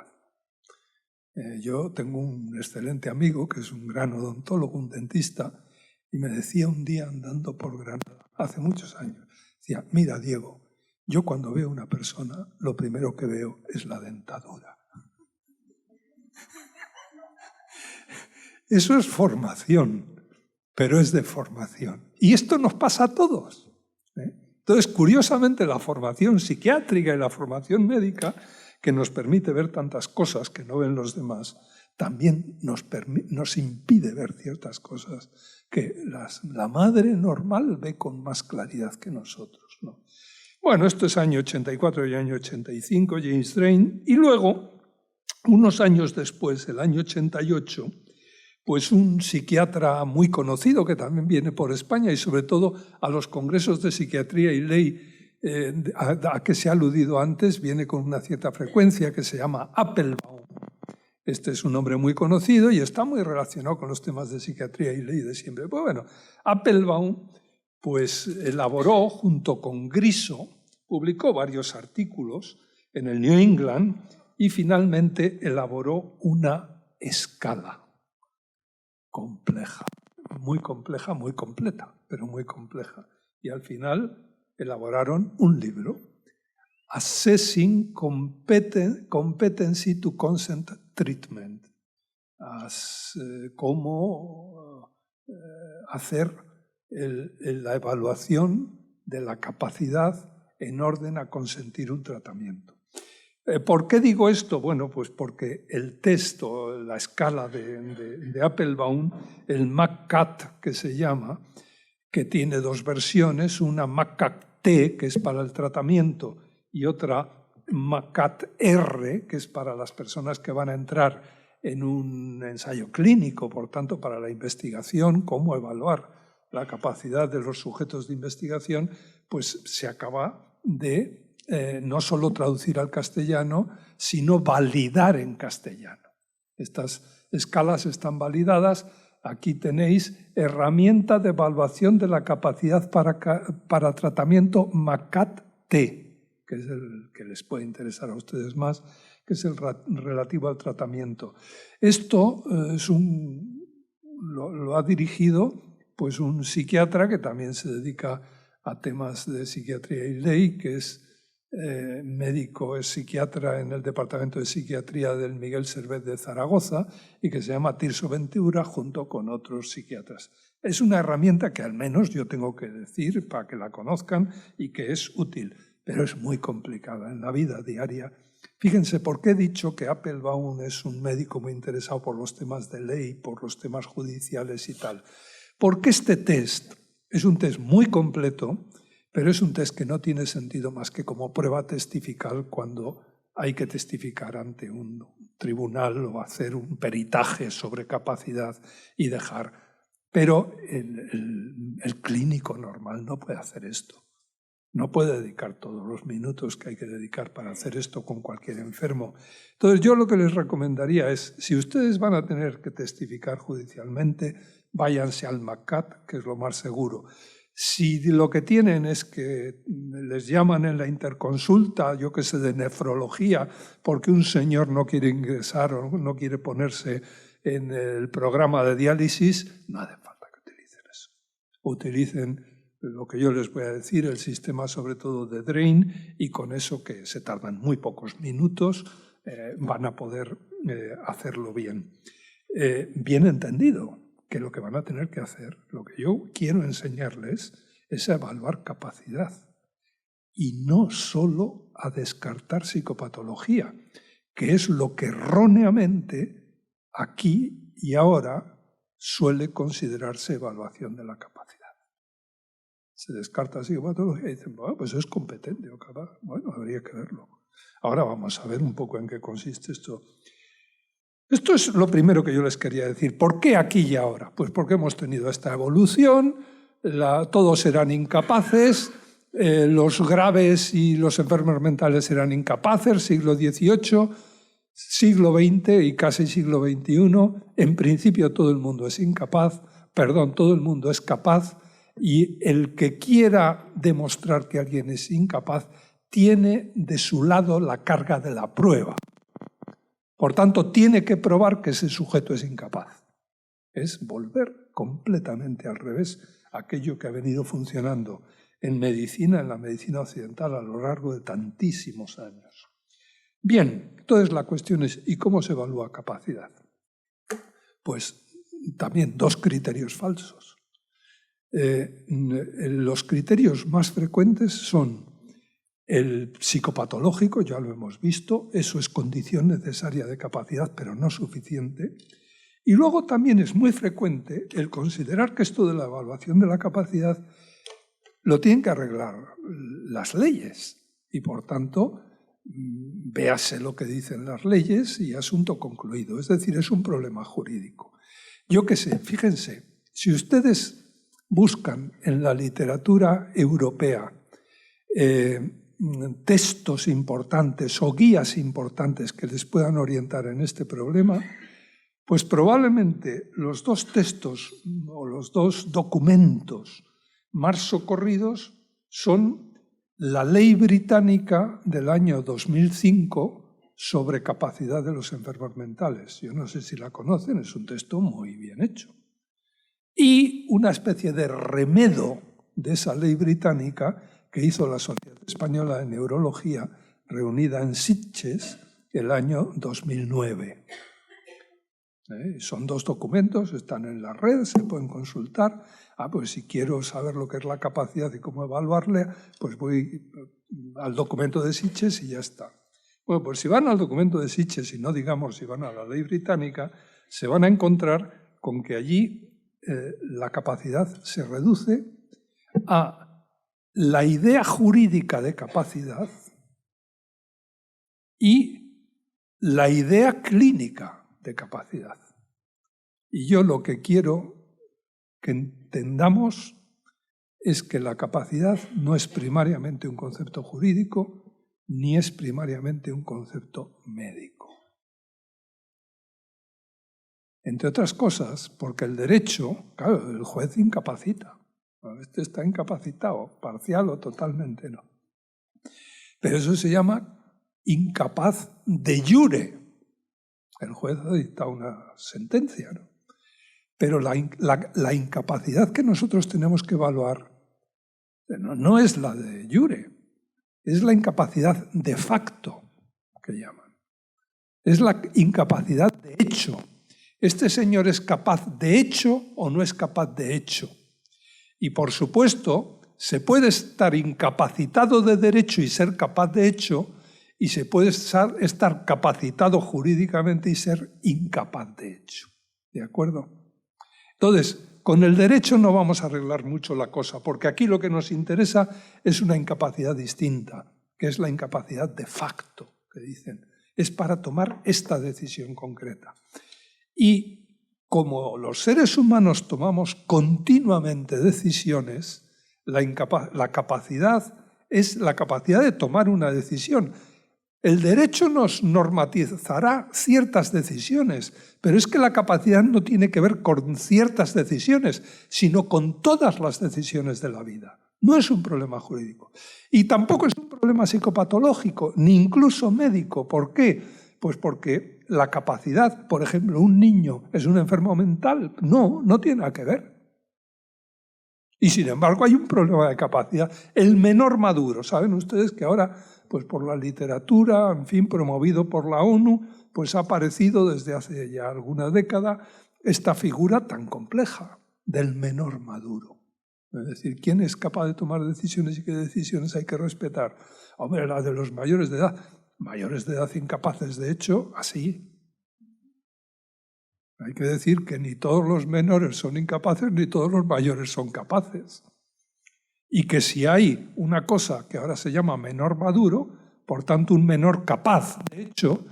Yo tengo un excelente amigo que es un gran odontólogo, un dentista, y me decía un día andando por Granada, hace muchos años, decía, mira Diego, yo cuando veo a una persona, lo primero que veo es la dentadura. Eso es formación, pero es de formación. Y esto nos pasa a todos. Entonces, curiosamente, la formación psiquiátrica y la formación médica, que nos permite ver tantas cosas que no ven los demás, también nos impide ver ciertas cosas que la madre normal ve con más claridad que nosotros, ¿no? Bueno, esto es año 84 y año 85, James Drain, y luego, unos años después, el año 88, pues un psiquiatra muy conocido que también viene por España y sobre todo a los congresos de psiquiatría y ley a que se ha aludido antes, viene con una cierta frecuencia, que se llama Applebaum. Este es un nombre muy conocido y está muy relacionado con los temas de psiquiatría y ley de siempre. Pues bueno, Applebaum pues elaboró junto con Griso, publicó varios artículos en el New England y finalmente elaboró una escala compleja, muy completa, pero muy compleja. Y al final elaboraron un libro, Assessing Competency to Consent Treatment, cómo hacer la evaluación de la capacidad en orden a consentir un tratamiento. ¿Por qué digo esto? Bueno, pues porque el texto, la escala de Applebaum, el MACAT que se llama, que tiene dos versiones, una MACAT-T, que es para el tratamiento, y otra MACAT-R, que es para las personas que van a entrar en un ensayo clínico, por tanto, para la investigación, cómo evaluar la capacidad de los sujetos de investigación, pues se acaba de no solo traducir al castellano, sino validar en castellano. Estas escalas están validadas. Aquí tenéis herramienta de evaluación de la capacidad para tratamiento MACAT-T, que es el que les puede interesar a ustedes más, que es el relativo al tratamiento. Esto lo ha dirigido pues, un psiquiatra que también se dedica a temas de psiquiatría y ley, que es médico, es psiquiatra en el Departamento de Psiquiatría del Miguel Servet de Zaragoza y que se llama Tirso Ventura junto con otros psiquiatras. Es una herramienta que al menos yo tengo que decir para que la conozcan y que es útil, pero es muy complicada en la vida diaria. Fíjense, ¿por qué he dicho que Applebaum es un médico muy interesado por los temas de ley, por los temas judiciales y tal? Porque este test es un test muy completo, pero es un test que no tiene sentido más que como prueba testifical cuando hay que testificar ante un tribunal o hacer un peritaje sobre capacidad y dejar. Pero el clínico normal no puede hacer esto. No puede dedicar todos los minutos que hay que dedicar para hacer esto con cualquier enfermo. Entonces yo lo que les recomendaría es, si ustedes van a tener que testificar judicialmente, váyanse al MACAT, que es lo más seguro. Si lo que tienen es que les llaman en la interconsulta, yo que sé, de nefrología, porque un señor no quiere ingresar o no quiere ponerse en el programa de diálisis, no hace falta que utilicen eso. Utilicen lo que yo les voy a decir, el sistema sobre todo de Drain, y con eso que se tardan muy pocos minutos, van a poder hacerlo bien. Bien entendido, que lo que van a tener que hacer, lo que yo quiero enseñarles, es evaluar capacidad. y no solo a descartar psicopatología, que es lo que erróneamente aquí y ahora suele considerarse evaluación de la capacidad. Se descarta psicopatología y dicen, bueno, pues es competente o capaz. Bueno, habría que verlo. Ahora vamos a ver un poco en qué consiste esto. Esto es lo primero que yo les quería decir. ¿Por qué aquí y ahora? Pues porque hemos tenido esta evolución, todos eran incapaces, los graves y los enfermos mentales eran incapaces, siglo XVIII, siglo XX y casi siglo XXI. En principio todo el mundo es incapaz, todo el mundo es capaz, y el que quiera demostrar que alguien es incapaz tiene de su lado la carga de la prueba. Por tanto, tiene que probar que ese sujeto es incapaz. Es volver completamente al revés aquello que ha venido funcionando en la medicina occidental a lo largo de tantísimos años. Bien, entonces la cuestión es, ¿y cómo se evalúa capacidad? Pues también dos criterios falsos. Los criterios más frecuentes son el psicopatológico, ya lo hemos visto, eso es condición necesaria de capacidad, pero no suficiente. Y luego también es muy frecuente el considerar que esto de la evaluación de la capacidad lo tienen que arreglar las leyes. Y por tanto, véase lo que dicen las leyes y asunto concluido. Es decir, es un problema jurídico. Yo qué sé, fíjense, si ustedes buscan en la literatura europea textos importantes o guías importantes que les puedan orientar en este problema, pues probablemente los dos textos o los dos documentos más socorridos son la Ley Británica del año 2005 sobre capacidad de los enfermos mentales. Yo no sé si la conocen, es un texto muy bien hecho. Y una especie de remedo de esa ley británica que hizo la Sociedad Española de Neurología, reunida en Sitges el año 2009. Son dos documentos, están en la red, se pueden consultar. Pues si quiero saber lo que es la capacidad y cómo evaluarla, pues voy al documento de Sitges y ya está. Bueno, pues si van al documento de Sitges y no digamos si van a la ley británica, se van a encontrar con que allí la capacidad se reduce a la idea jurídica de capacidad y la idea clínica de capacidad. Y yo lo que quiero que entendamos es que la capacidad no es primariamente un concepto jurídico ni es primariamente un concepto médico. Entre otras cosas, porque el derecho, claro, el juez incapacita. Este está incapacitado, parcial o totalmente no. Pero eso se llama incapaz de jure. El juez ha dictado una sentencia, ¿no? Pero la incapacidad que nosotros tenemos que evaluar no es la de jure, es la incapacidad de facto, que llaman. Es la incapacidad de hecho. ¿Este señor es capaz de hecho o no es capaz de hecho? Y por supuesto, se puede estar incapacitado de derecho y ser capaz de hecho, y se puede estar capacitado jurídicamente y ser incapaz de hecho. ¿De acuerdo? Entonces, con el derecho no vamos a arreglar mucho la cosa, porque aquí lo que nos interesa es una incapacidad distinta, que es la incapacidad de facto, que dicen. Es para tomar esta decisión concreta. Y como los seres humanos tomamos continuamente decisiones, la capacidad es la capacidad de tomar una decisión. El derecho nos normatizará ciertas decisiones, pero es que la capacidad no tiene que ver con ciertas decisiones, sino con todas las decisiones de la vida. No es un problema jurídico. Y tampoco es un problema psicopatológico, ni incluso médico. ¿Por qué? Pues porque la capacidad, por ejemplo, un niño es un enfermo mental. No, no tiene nada que ver. Y sin embargo hay un problema de capacidad. El menor maduro, ¿saben ustedes que ahora, pues por la literatura, en fin, promovido por la ONU, pues ha aparecido desde hace ya alguna década esta figura tan compleja del menor maduro? Es decir, ¿quién es capaz de tomar decisiones y qué decisiones hay que respetar? Hombre, la de los mayores de edad. Mayores de edad incapaces, de hecho, así. Hay que decir que ni todos los menores son incapaces, ni todos los mayores son capaces. Y que si hay una cosa que ahora se llama menor maduro, por tanto un menor capaz, de hecho,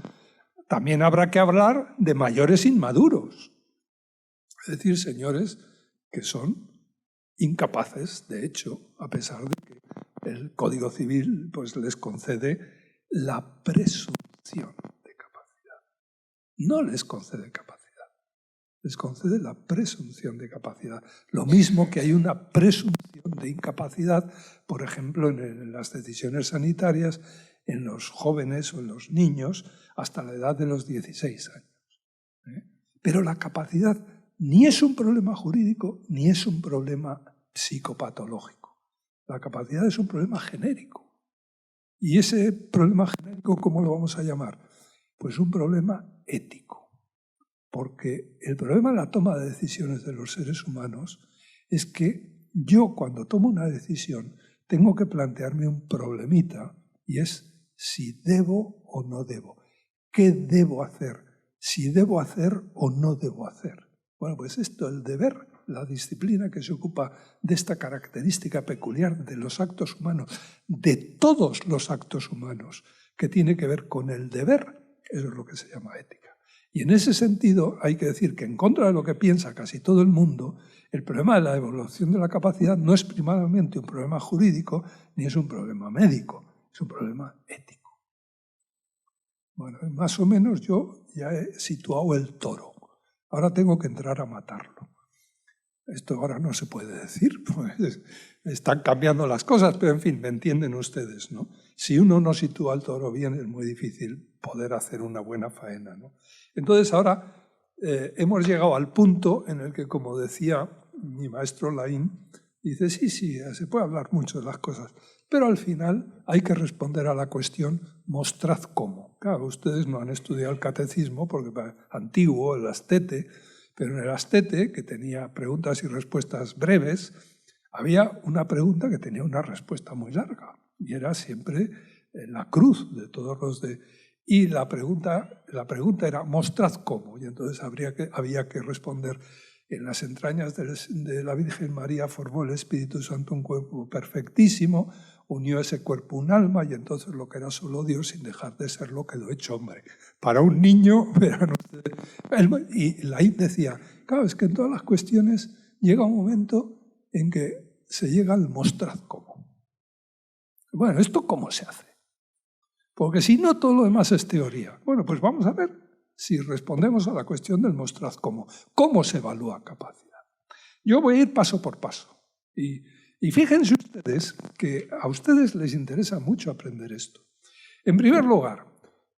también habrá que hablar de mayores inmaduros. Es decir, señores que son incapaces, de hecho, a pesar de que el Código Civil pues, les concede la presunción de capacidad. No les concede capacidad, les concede la presunción de capacidad. Lo mismo que hay una presunción de incapacidad, por ejemplo, en las decisiones sanitarias, en los jóvenes o en los niños, hasta la edad de los 16 años. Pero la capacidad ni es un problema jurídico, ni es un problema psicopatológico. La capacidad es un problema genérico. ¿Y ese problema genérico cómo lo vamos a llamar? Pues un problema ético. Porque el problema en la toma de decisiones de los seres humanos es que yo cuando tomo una decisión tengo que plantearme un problemita y es si debo o no debo. ¿Qué debo hacer? Si debo hacer o no debo hacer. Bueno, pues esto, el deber, la disciplina que se ocupa de esta característica peculiar de los actos humanos, de todos los actos humanos, que tiene que ver con el deber, eso es lo que se llama ética. Y en ese sentido hay que decir que en contra de lo que piensa casi todo el mundo, el problema de la evaluación de la capacidad no es primariamente un problema jurídico ni es un problema médico, es un problema ético. Bueno, más o menos yo ya he situado el toro. Ahora tengo que entrar a matarlo. Esto ahora no se puede decir, pues están cambiando las cosas, pero en fin, me entienden ustedes, ¿no? Si uno no sitúa al toro bien, es muy difícil poder hacer una buena faena, ¿no? Entonces ahora hemos llegado al punto en el que, como decía mi maestro Laín, dice, sí, se puede hablar mucho de las cosas, pero al final hay que responder a la cuestión, mostrad cómo. Claro, ustedes no han estudiado el catecismo, porque antiguo, el Astete, pero en el Astete, que tenía preguntas y respuestas breves, había una pregunta que tenía una respuesta muy larga, y era siempre la cruz de todos los de... Y la pregunta era, mostrad cómo, y entonces había que responder, en las entrañas de la Virgen María formó el Espíritu Santo un cuerpo perfectísimo, unió ese cuerpo un alma, y entonces lo que era solo Dios, sin dejar de serlo, quedó hecho hombre. Para un niño, verán ustedes. Y Laín decía, claro, es que en todas las cuestiones llega un momento en que se llega al mostrad cómo. Bueno, ¿esto cómo se hace? Porque si no, todo lo demás es teoría. Bueno, pues vamos a ver si respondemos a la cuestión del mostrad cómo. ¿Cómo se evalúa capacidad? Yo voy a ir paso por paso. Y fíjense ustedes que a ustedes les interesa mucho aprender esto. En primer lugar,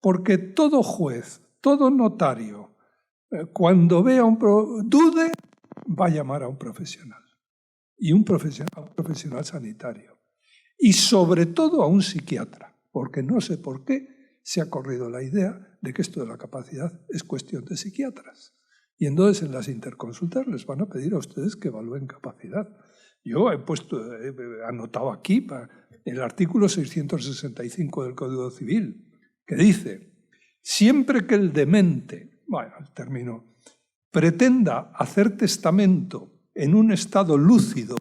porque todo juez, todo notario, cuando vea dude, va a llamar a un profesional. Y a un profesional sanitario. Y sobre todo a un psiquiatra. Porque no sé por qué se ha corrido la idea de que esto de la capacidad es cuestión de psiquiatras. Y entonces en las interconsultas les van a pedir a ustedes que evalúen capacidad. Yo he anotado aquí el artículo 665 del Código Civil, que dice, siempre que el demente, bueno, el término, pretenda hacer testamento en un estado lúcido,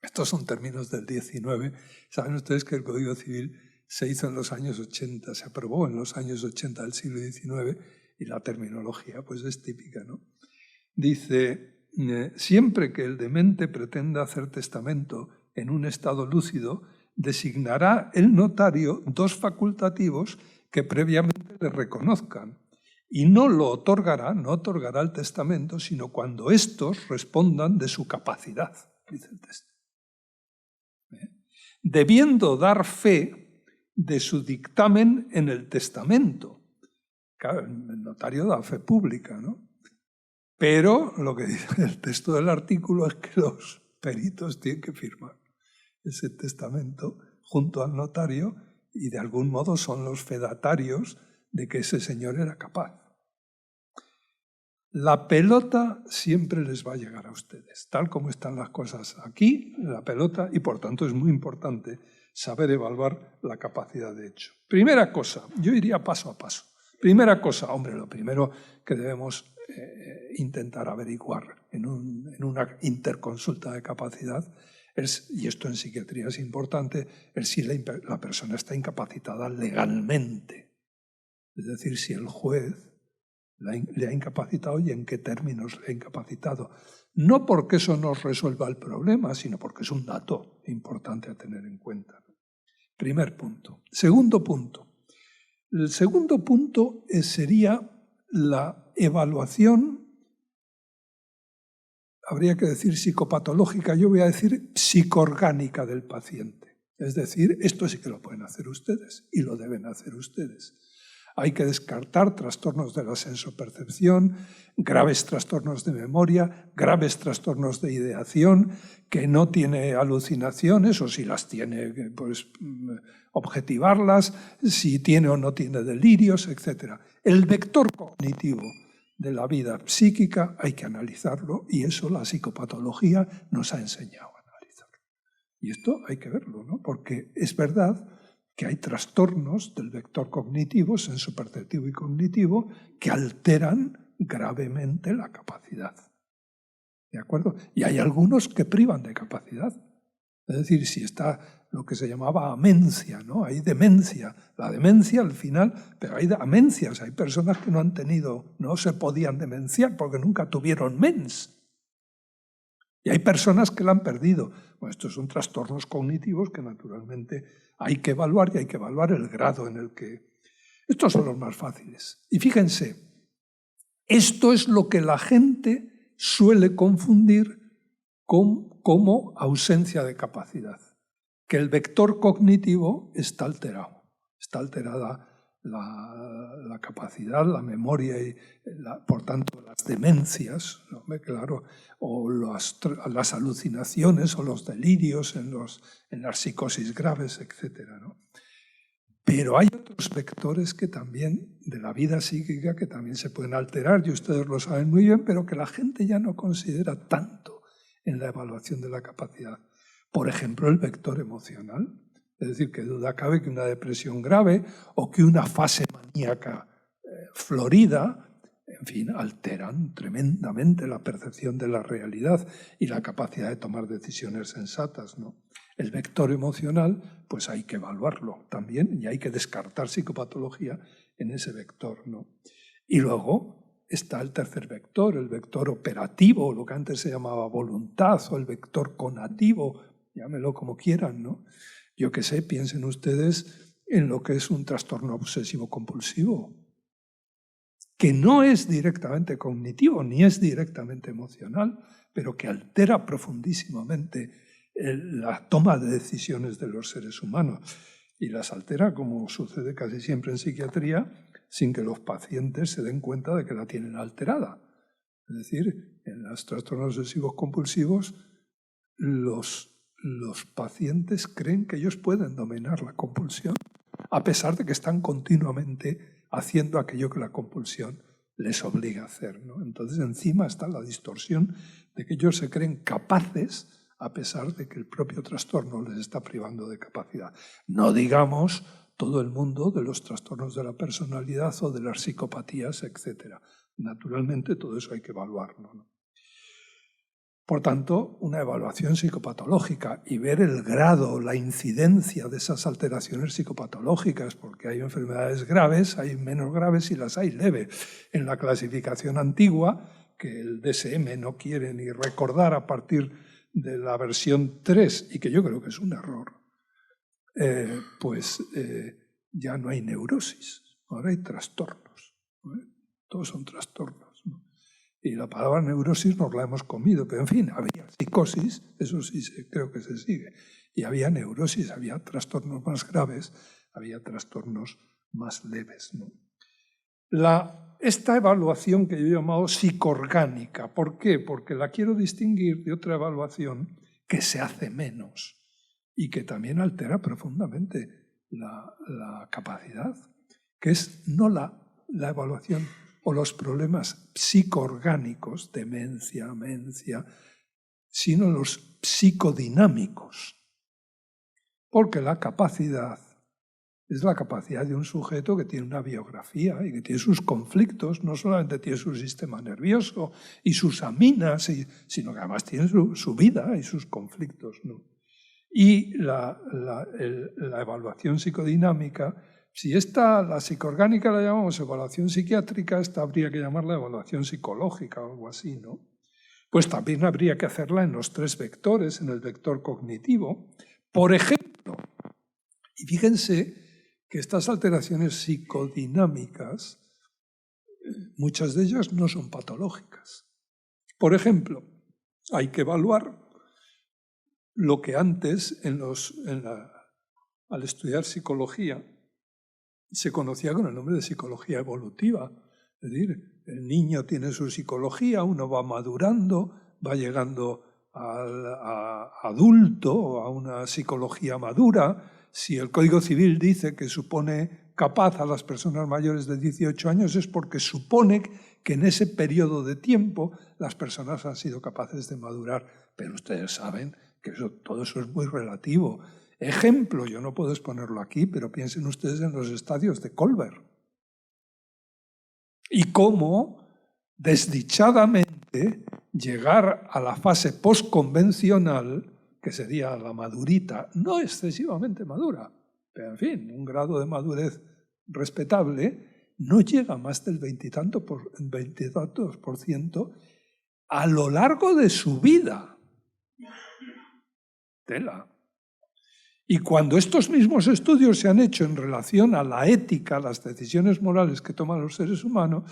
estos son términos del 19, saben ustedes que el Código Civil se hizo en los años 80, se aprobó en los años 80 del siglo XIX y la terminología pues es típica, ¿no? Dice, siempre que el demente pretenda hacer testamento en un estado lúcido, designará el notario dos facultativos que previamente le reconozcan y no otorgará el testamento, sino cuando éstos respondan de su capacidad, dice el texto. Debiendo dar fe de su dictamen en el testamento. Claro, el notario da fe pública, ¿no? Pero lo que dice el texto del artículo es que los peritos tienen que firmar ese testamento junto al notario y de algún modo son los fedatarios de que ese señor era capaz. La pelota siempre les va a llegar a ustedes, tal como están las cosas aquí, la pelota, y por tanto es muy importante saber evaluar la capacidad de hecho. Primera cosa, yo iría paso a paso. Primera cosa, hombre, lo primero que debemos intentar averiguar en una interconsulta de capacidad, y esto en psiquiatría es importante, es si la persona está incapacitada legalmente. Es decir, si el juez le ha incapacitado y en qué términos le ha incapacitado. No porque eso nos resuelva el problema, sino porque es un dato importante a tener en cuenta. Primer punto. Segundo punto. El segundo punto sería la evaluación, habría que decir psicopatológica, yo voy a decir psicoorgánica del paciente. Es decir, esto sí que lo pueden hacer ustedes y lo deben hacer ustedes. Hay que descartar trastornos de la sensopercepción, graves trastornos de memoria, graves trastornos de ideación, que no tiene alucinaciones, o si las tiene, pues objetivarlas, si tiene o no tiene delirios, etc. El vector cognitivo de la vida psíquica hay que analizarlo, y eso la psicopatología nos ha enseñado a analizarlo. Y esto hay que verlo, ¿no? Porque es verdad que hay trastornos del vector cognitivo, sensoperceptivo y cognitivo, que alteran gravemente la capacidad. ¿De acuerdo? Y hay algunos que privan de capacidad. Es decir, si está lo que se llamaba amencia, ¿no? Hay demencia. La demencia al final, pero hay amencias, hay personas que no se podían demenciar porque nunca tuvieron mens. Y hay personas que la han perdido. Bueno, estos son trastornos cognitivos que naturalmente hay que evaluar, y hay que evaluar el grado en el que... Estos son los más fáciles. Y fíjense, esto es lo que la gente suele confundir como ausencia de capacidad. Que el vector cognitivo está alterado. Está alterada la capacidad, la memoria y, por tanto, las demencias, ¿no? Claro, o las alucinaciones o los delirios en las psicosis graves, etc., ¿no? Pero hay otros vectores que también, de la vida psíquica, que también se pueden alterar, y ustedes lo saben muy bien, pero que la gente ya no considera tanto en la evaluación de la capacidad. Por ejemplo, el vector emocional. Es decir, que duda cabe que una depresión grave o que una fase maníaca florida, en fin, alteran tremendamente la percepción de la realidad y la capacidad de tomar decisiones sensatas, ¿no? El vector emocional, pues hay que evaluarlo también, y hay que descartar psicopatología en ese vector, ¿no? Y luego está el tercer vector, el vector operativo, lo que antes se llamaba voluntad, o el vector conativo, llámelo como quieran, ¿no? Yo qué sé, piensen ustedes en lo que es un trastorno obsesivo-compulsivo, que no es directamente cognitivo ni es directamente emocional, pero que altera profundísimamente la toma de decisiones de los seres humanos, y las altera, como sucede casi siempre en psiquiatría, sin que los pacientes se den cuenta de que la tienen alterada. Es decir, en los trastornos obsesivos compulsivos, los pacientes creen que ellos pueden dominar la compulsión, a pesar de que están continuamente haciendo aquello que la compulsión les obliga a hacer, ¿no? Entonces, encima está la distorsión de que ellos se creen capaces, a pesar de que el propio trastorno les está privando de capacidad. No digamos todo el mundo de los trastornos de la personalidad o de las psicopatías, etc. Naturalmente, todo eso hay que evaluarlo, ¿no? Por tanto, una evaluación psicopatológica y ver el grado, la incidencia de esas alteraciones psicopatológicas, porque hay enfermedades graves, hay menos graves y las hay leves. En la clasificación antigua, que el DSM no quiere ni recordar a partir de la versión 3, y que yo creo que es un error, ya no hay neurosis, ahora hay trastornos, ¿no? Todos son trastornos, ¿no? Y la palabra neurosis nos la hemos comido, pero en fin, había psicosis, eso sí creo que se sigue, y había neurosis, había trastornos más graves, había trastornos más leves, ¿no? Esta evaluación que yo he llamado psicoorgánica, ¿por qué? Porque la quiero distinguir de otra evaluación que se hace menos y que también altera profundamente la capacidad, que es no la evaluación o los problemas psicoorgánicos, demencia, mencia, sino los psicodinámicos. Porque la capacidad es la capacidad de un sujeto que tiene una biografía y que tiene sus conflictos, no solamente tiene su sistema nervioso y sus aminas, sino que además tiene su vida y sus conflictos, ¿no? Y la evaluación psicodinámica, si la psicoorgánica la llamamos evaluación psiquiátrica, esta habría que llamarla evaluación psicológica o algo así, ¿no? Pues también habría que hacerla en los 3 vectores, en el vector cognitivo. Por ejemplo, y fíjense que estas alteraciones psicodinámicas, muchas de ellas no son patológicas. Por ejemplo, hay que evaluar lo que antes, al estudiar psicología, se conocía con el nombre de psicología evolutiva. Es decir, el niño tiene su psicología, uno va madurando, va llegando a adulto, a una psicología madura. Si el Código Civil dice que supone capaz a las personas mayores de 18 años es porque supone que en ese periodo de tiempo las personas han sido capaces de madurar. Pero ustedes saben que todo eso es muy relativo. Ejemplo, yo no puedo exponerlo aquí, pero piensen ustedes en los estadios de Kohlberg. Y cómo, desdichadamente, llegar a la fase postconvencional, que sería la madurita, no excesivamente madura, pero en fin, un grado de madurez respetable, no llega más del 20 y tantos por ciento a lo largo de su vida. Tela. Y cuando estos mismos estudios se han hecho en relación a la ética, las decisiones morales que toman los seres humanos,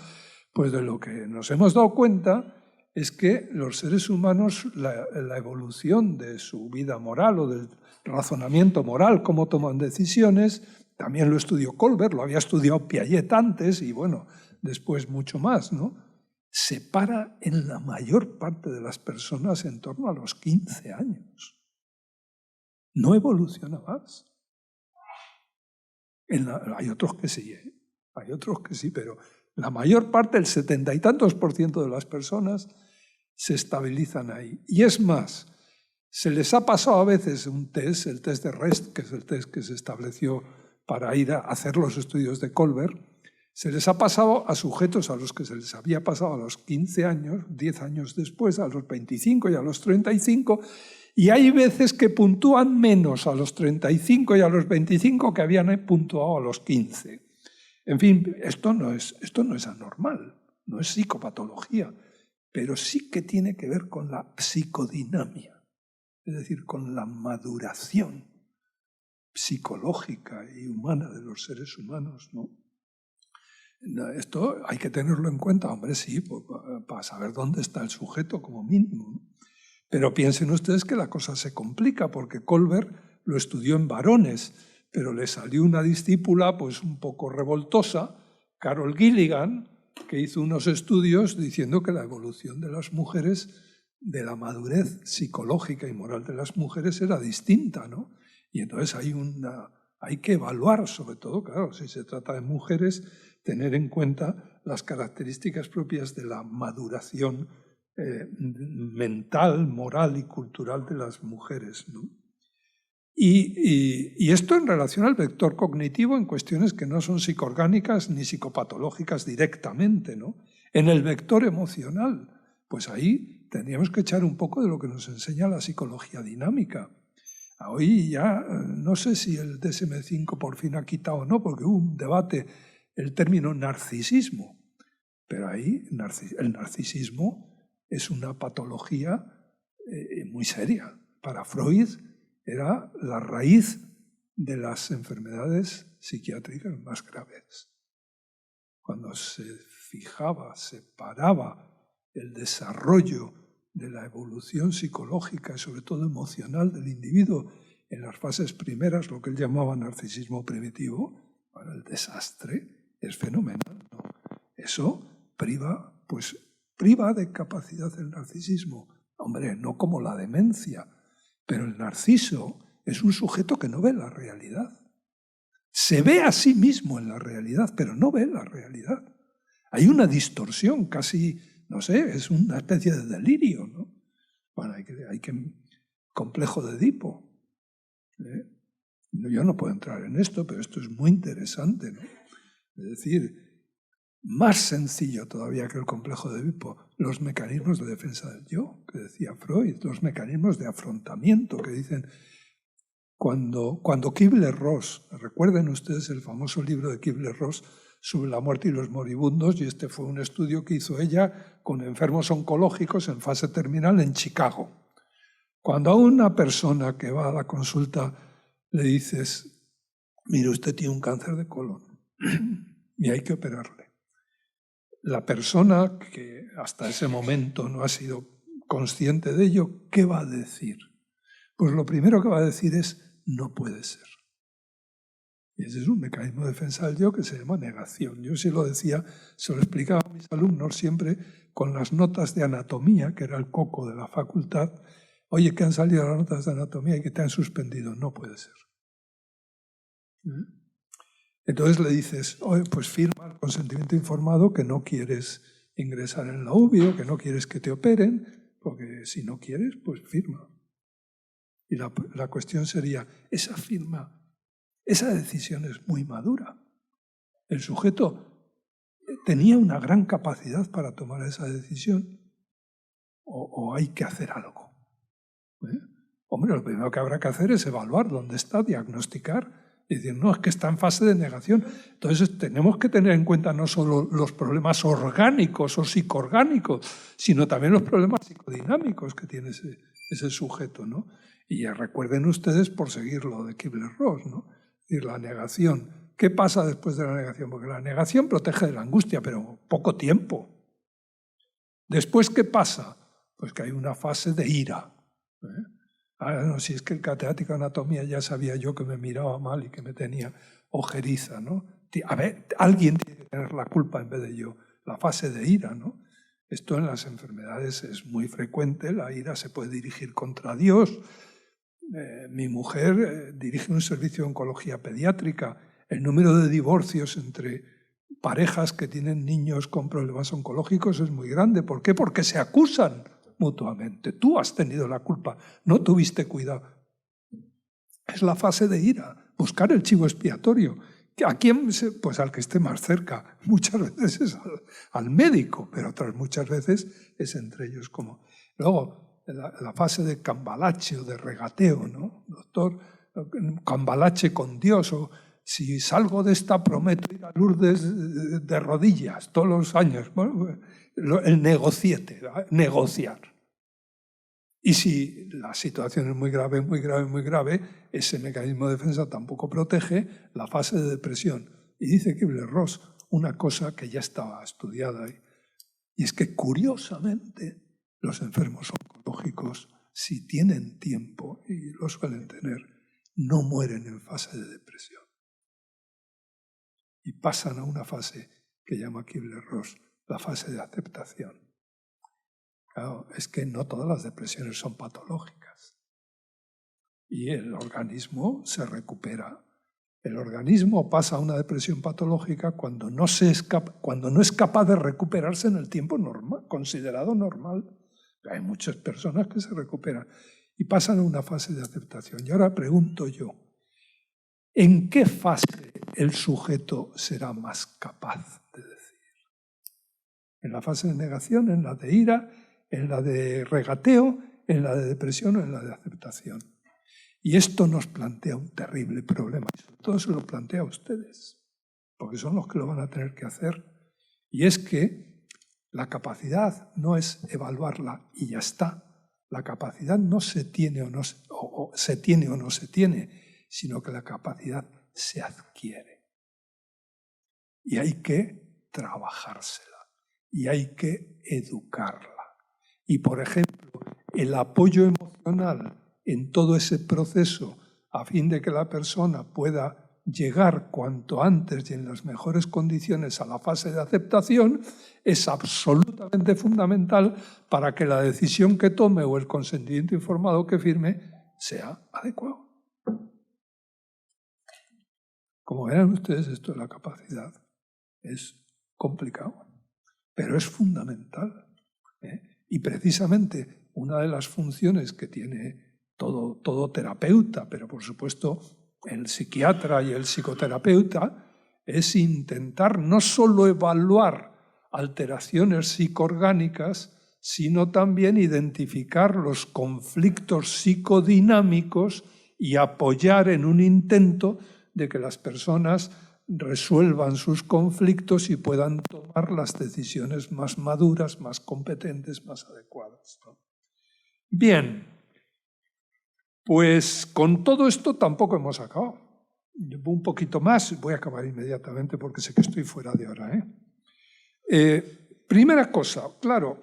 pues de lo que nos hemos dado cuenta es que los seres humanos, la evolución de su vida moral o del razonamiento moral, cómo toman decisiones, también lo estudió Kohlberg, lo había estudiado Piaget antes y bueno, después mucho más, ¿no? Se para en la mayor parte de las personas en torno a los 15 años. No evoluciona más. Hay otros que sí, hay otros que sí, pero la mayor parte, el 70 y tantos por ciento de las personas se estabilizan ahí. Y es más, se les ha pasado a veces un test, el test de REST, que es el test que se estableció para ir a hacer los estudios de Kohlberg, se les ha pasado a sujetos a los que se les había pasado a los 15 años, 10 años después, a los 25 y a los 35, y hay veces que puntúan menos a los 35 y a los 25 que habían puntuado a los 15. En fin, esto no es anormal, no es psicopatología, pero sí que tiene que ver con la psicodinamia, es decir, con la maduración psicológica y humana de los seres humanos, ¿no? Esto hay que tenerlo en cuenta, hombre, sí, para saber dónde está el sujeto como mínimo, ¿no? Pero piensen ustedes que la cosa se complica, porque Kohlberg lo estudió en varones, pero le salió una discípula pues un poco revoltosa, Carol Gilligan, que hizo unos estudios diciendo que la evolución de las mujeres, de la madurez psicológica y moral de las mujeres era distinta, ¿no? Y entonces hay que evaluar, sobre todo, claro, si se trata de mujeres, tener en cuenta las características propias de la maduración mental, moral y cultural de las mujeres, ¿no? Y esto en relación al vector cognitivo en cuestiones que no son psicoorgánicas ni psicopatológicas directamente, ¿no? En el vector emocional, pues ahí tendríamos que echar un poco de lo que nos enseña la psicología dinámica. Hoy ya no sé si el DSM-5 por fin ha quitado o no, porque hubo un debate, el término narcisismo, pero ahí el narcisismo es una patología muy seria. Para Freud era la raíz de las enfermedades psiquiátricas más graves. Cuando se fijaba, se paraba el desarrollo de la evolución psicológica y sobre todo emocional del individuo en las fases primeras, lo que él llamaba narcisismo primitivo, bueno, el desastre es fenomenal, ¿no? Eso priva de capacidad el narcisismo. Hombre, no como la demencia, pero el narciso es un sujeto que no ve la realidad. Se ve a sí mismo en la realidad, pero no ve la realidad. Hay una distorsión casi, no sé, es una especie de delirio, ¿no? Bueno, hay que complejo de Edipo. Yo no puedo entrar en esto, pero esto es muy interesante, ¿no? Es decir, más sencillo todavía que el complejo de Edipo, los mecanismos de defensa del yo, que decía Freud, los mecanismos de afrontamiento, que dicen, cuando Kübler-Ross, recuerden ustedes el famoso libro de Kübler-Ross sobre la muerte y los moribundos, y este fue un estudio que hizo ella con enfermos oncológicos en fase terminal en Chicago. Cuando a una persona que va a la consulta le dices, mire, usted tiene un cáncer de colon y hay que operarle. La persona que hasta ese momento no ha sido consciente de ello, ¿qué va a decir? Pues lo primero que va a decir es, no puede ser. Y ese es un mecanismo de defensa del yo que se llama negación. Yo sí lo decía, se lo explicaba a mis alumnos siempre con las notas de anatomía, que era el coco de la facultad. Oye, que han salido las notas de anatomía y que te han suspendido. No puede ser. Entonces le dices, oye, pues firma el consentimiento informado que no quieres ingresar en la UBI o que no quieres que te operen, porque si no quieres, pues firma. Y la cuestión sería, esa firma, esa decisión es muy madura. El sujeto tenía una gran capacidad para tomar esa decisión o hay que hacer algo. Hombre, lo primero que habrá que hacer es evaluar dónde está, diagnosticar y decir, no, es que está en fase de negación. Entonces tenemos que tener en cuenta no solo los problemas orgánicos o psicoorgánicos, sino también los problemas psicodinámicos que tiene ese sujeto, ¿no? Y recuerden ustedes, por seguir lo de Kübler-Ross, ¿no? Es decir, la negación. ¿Qué pasa después de la negación? Porque la negación protege de la angustia, pero poco tiempo. Después, ¿qué pasa? Pues que hay una fase de ira. No, si es que el catedrático de anatomía ya sabía yo que me miraba mal y que me tenía ojeriza, ¿no? A ver, alguien tiene que tener la culpa en vez de yo. La fase de ira, ¿no? Esto en las enfermedades es muy frecuente, la ira se puede dirigir contra Dios. Mi mujer dirige un servicio de oncología pediátrica. El número de divorcios entre parejas que tienen niños con problemas oncológicos es muy grande. ¿Por qué? Porque se acusan mutuamente. Tú has tenido la culpa, no tuviste cuidado. Es la fase de ira, buscar el chivo expiatorio. ¿A quién? Pues al que esté más cerca. Muchas veces es al médico, pero otras muchas veces es entre ellos como... Luego, la fase de cambalache o de regateo, ¿no? Doctor, cambalache con Dios, o si salgo de esta prometo ir a Lourdes de rodillas todos los años. Bueno, el negociete, negociar. Y si la situación es muy grave, muy grave, muy grave, ese mecanismo de defensa tampoco protege la fase de depresión. Y dice Kübler-Ross una cosa que ya estaba estudiada ahí, y es que curiosamente los enfermos oncológicos, si tienen tiempo, y lo suelen tener, no mueren en fase de depresión. Y pasan a una fase que llama Kübler-Ross la fase de aceptación. Claro, es que no todas las depresiones son patológicas. Y el organismo se recupera. El organismo pasa a una depresión patológica cuando no es capaz de recuperarse en el tiempo normal, considerado normal. Hay muchas personas que se recuperan y pasan a una fase de aceptación. Y ahora pregunto yo, ¿en qué fase el sujeto será más capaz de decir? ¿En la fase de negación, en la de ira, en la de regateo, en la de depresión o en la de aceptación? Y esto nos plantea un terrible problema, y sobre todo se lo plantea a ustedes, porque son los que lo van a tener que hacer. Y es que la capacidad no es evaluarla y ya está. La capacidad no se tiene o no se tiene, sino que la capacidad se adquiere. Y hay que trabajársela, y hay que educarla. Y, por ejemplo, el apoyo emocional en todo ese proceso a fin de que la persona pueda llegar cuanto antes y en las mejores condiciones a la fase de aceptación es absolutamente fundamental para que la decisión que tome o el consentimiento informado que firme sea adecuado. Como verán ustedes, esto de la capacidad es complicado. pero es fundamental, ¿eh? Y precisamente una de las funciones que tiene todo terapeuta, pero por supuesto el psiquiatra y el psicoterapeuta, es intentar no solo evaluar alteraciones psicoorgánicas, sino también identificar los conflictos psicodinámicos y apoyar en un intento de que las personas resuelvan sus conflictos y puedan tomar las decisiones más maduras, más competentes, más adecuadas, ¿no? Bien, pues con todo esto tampoco hemos acabado. Un poquito más, voy a acabar inmediatamente porque sé que estoy fuera de hora, primera cosa, claro,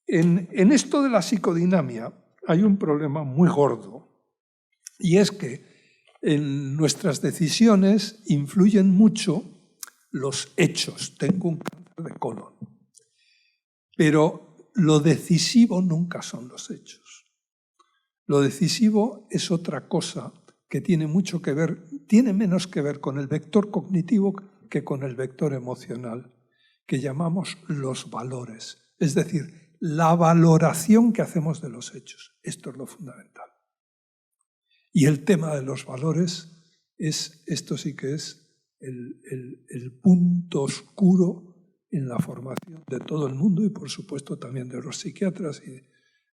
en esto de la psicodinamia hay un problema muy gordo, y es que en nuestras decisiones influyen mucho los hechos. Tengo un cáncer de colon, pero lo decisivo nunca son los hechos. Lo decisivo es otra cosa que tiene mucho que ver, tiene menos que ver con el vector cognitivo que con el vector emocional, que llamamos los valores, es decir, la valoración que hacemos de los hechos. Esto es lo fundamental. Y el tema de los valores esto sí que es el punto oscuro en la formación de todo el mundo y por supuesto también de los psiquiatras. Y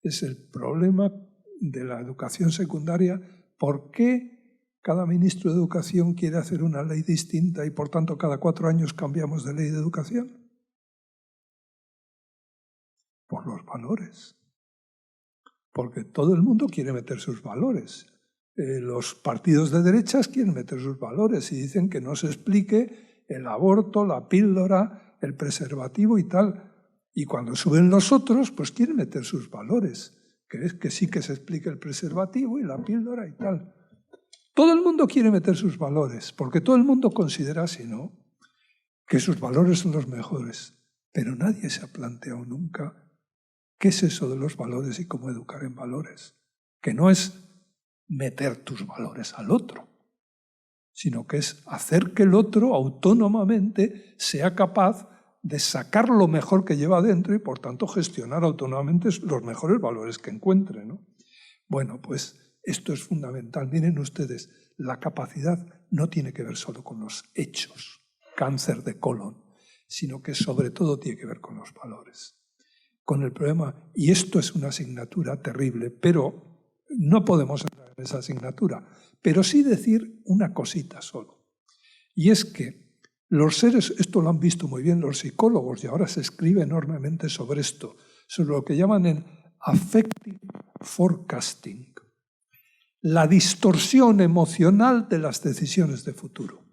es el problema de la educación secundaria. ¿Por qué cada ministro de Educación quiere hacer una ley distinta y por tanto cada 4 años cambiamos de ley de educación? Por los valores. Porque todo el mundo quiere meter sus valores. Los partidos de derechas quieren meter sus valores y dicen que no se explique el aborto, la píldora, el preservativo y tal. Y cuando suben los otros, pues quieren meter sus valores, que es que sí que se explique el preservativo y la píldora y tal. Todo el mundo quiere meter sus valores, porque todo el mundo considera, si no, que sus valores son los mejores. Pero nadie se ha planteado nunca qué es eso de los valores y cómo educar en valores. Que no es meter tus valores al otro, sino que es hacer que el otro autónomamente sea capaz de sacar lo mejor que lleva dentro y por tanto gestionar autónomamente los mejores valores que encuentre, ¿no? Bueno, pues esto es fundamental. Miren ustedes, la capacidad no tiene que ver solo con los hechos, cáncer de colon, sino que sobre todo tiene que ver con los valores, con el problema. Y esto es una asignatura terrible, pero no podemos entrar en esa asignatura, pero sí decir una cosita solo. Y es que los seres, esto lo han visto muy bien los psicólogos y ahora se escribe enormemente sobre esto, sobre lo que llaman el affective forecasting, la distorsión emocional de las decisiones de futuro.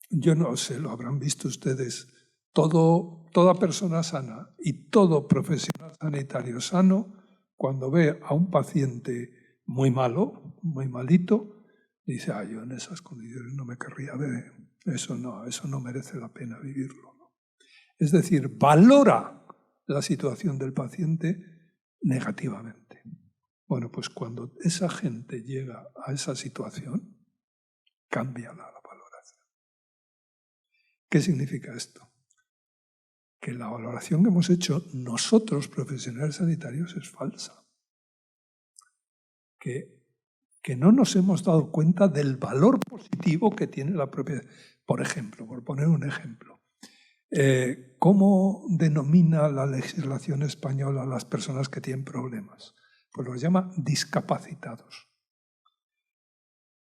Yo no sé, lo habrán visto ustedes, toda persona sana y todo profesional sanitario sano, cuando ve a un paciente muy malo, muy malito, dice, yo en esas condiciones no me querría ver, eso no merece la pena vivirlo, ¿no? Es decir, valora la situación del paciente negativamente. Bueno, pues cuando esa gente llega a esa situación, cambia la valoración. ¿Qué significa esto? Que la valoración que hemos hecho nosotros, profesionales sanitarios, es falsa. Que no nos hemos dado cuenta del valor positivo que tiene la propia... Por ejemplo, por poner un ejemplo, ¿cómo denomina la legislación española a las personas que tienen problemas? Pues los llama discapacitados.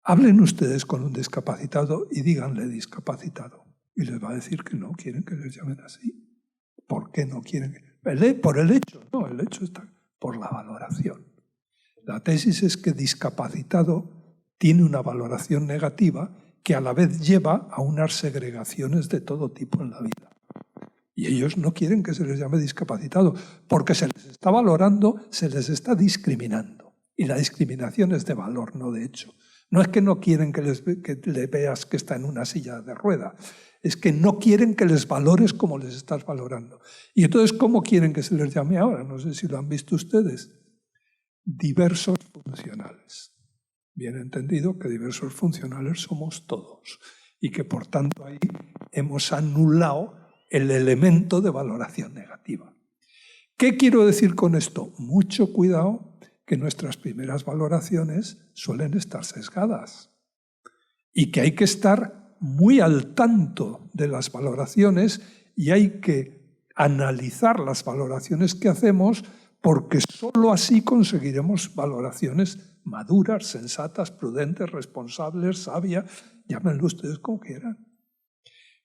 Hablen ustedes con un discapacitado y díganle discapacitado. Y les va a decir que no quieren que les llamen así. ¿Por qué no quieren? Por el hecho, no, el hecho está por la valoración. La tesis es que discapacitado tiene una valoración negativa que a la vez lleva a unas segregaciones de todo tipo en la vida. Y ellos no quieren que se les llame discapacitado, porque se les está valorando, se les está discriminando. Y la discriminación es de valor, no de hecho. No es que no quieren que le veas que está en una silla de rueda, es que no quieren que les valores como les estás valorando. Y entonces, ¿cómo quieren que se les llame ahora? No sé si lo han visto ustedes. Diversos funcionales. Bien entendido que diversos funcionales somos todos. y que por tanto ahí hemos anulado el elemento de valoración negativa. ¿Qué quiero decir con esto? Mucho cuidado, que nuestras primeras valoraciones suelen estar sesgadas y que hay que estar muy al tanto de las valoraciones y hay que analizar las valoraciones que hacemos, porque sólo así conseguiremos valoraciones maduras, sensatas, prudentes, responsables, sabias, llámenlo ustedes como quieran.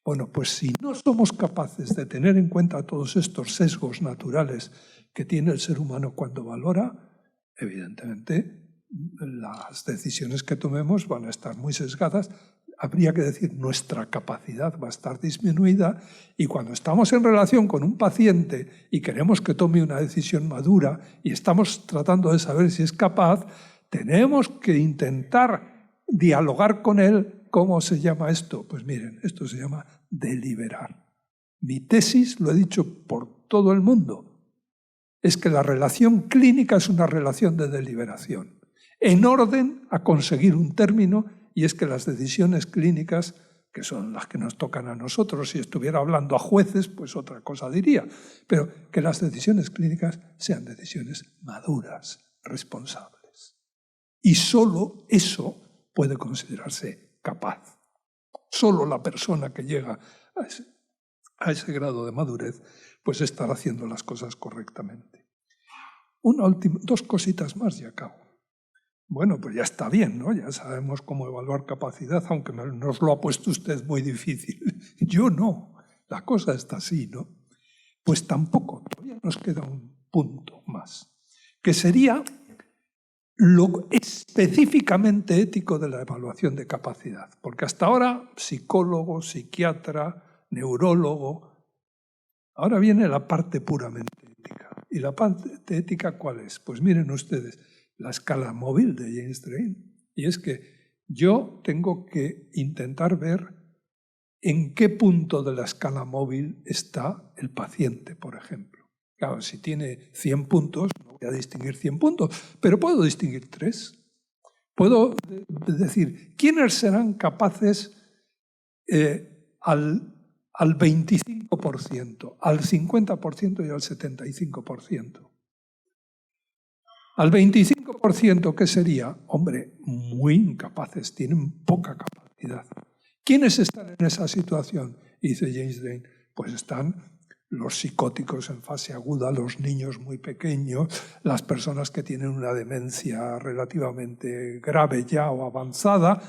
Bueno, pues si no somos capaces de tener en cuenta todos estos sesgos naturales que tiene el ser humano cuando valora, evidentemente las decisiones que tomemos van a estar muy sesgadas. Habría que decir, nuestra capacidad va a estar disminuida, y cuando estamos en relación con un paciente y queremos que tome una decisión madura y estamos tratando de saber si es capaz, tenemos que intentar dialogar con él. ¿Cómo se llama esto? Pues miren, esto se llama deliberar. Mi tesis, lo he dicho por todo el mundo, es que la relación clínica es una relación de deliberación, en orden a conseguir un término, y es que las decisiones clínicas, que son las que nos tocan a nosotros, si estuviera hablando a jueces, pues otra cosa diría, pero que las decisiones clínicas sean decisiones maduras, responsables. Y solo eso puede considerarse capaz. Solo la persona que llega a ese grado de madurez pues estará haciendo las cosas correctamente. Dos cositas más y acabo. Bueno, pues ya está bien, ¿no? Ya sabemos cómo evaluar capacidad, aunque nos lo ha puesto usted muy difícil. Yo no. La cosa está así, ¿no? Pues tampoco. Todavía nos queda un punto más, que sería lo específicamente ético de la evaluación de capacidad. Porque hasta ahora, psicólogo, psiquiatra, neurólogo, ahora viene la parte puramente ética. ¿Y la parte ética cuál es? Pues miren ustedes, la escala móvil de James Drain. Y es que yo tengo que intentar ver en qué punto de la escala móvil está el paciente, por ejemplo. Claro, si tiene 100 puntos, no voy a distinguir 100 puntos, pero puedo distinguir 3. Puedo decir, ¿quiénes serán capaces al 25%, al 50% y al 75%? Al 25%, ¿qué sería? Hombre, muy incapaces, tienen poca capacidad. ¿Quiénes están en esa situación? Dice James Drain, pues están los psicóticos en fase aguda, los niños muy pequeños, las personas que tienen una demencia relativamente grave ya o avanzada,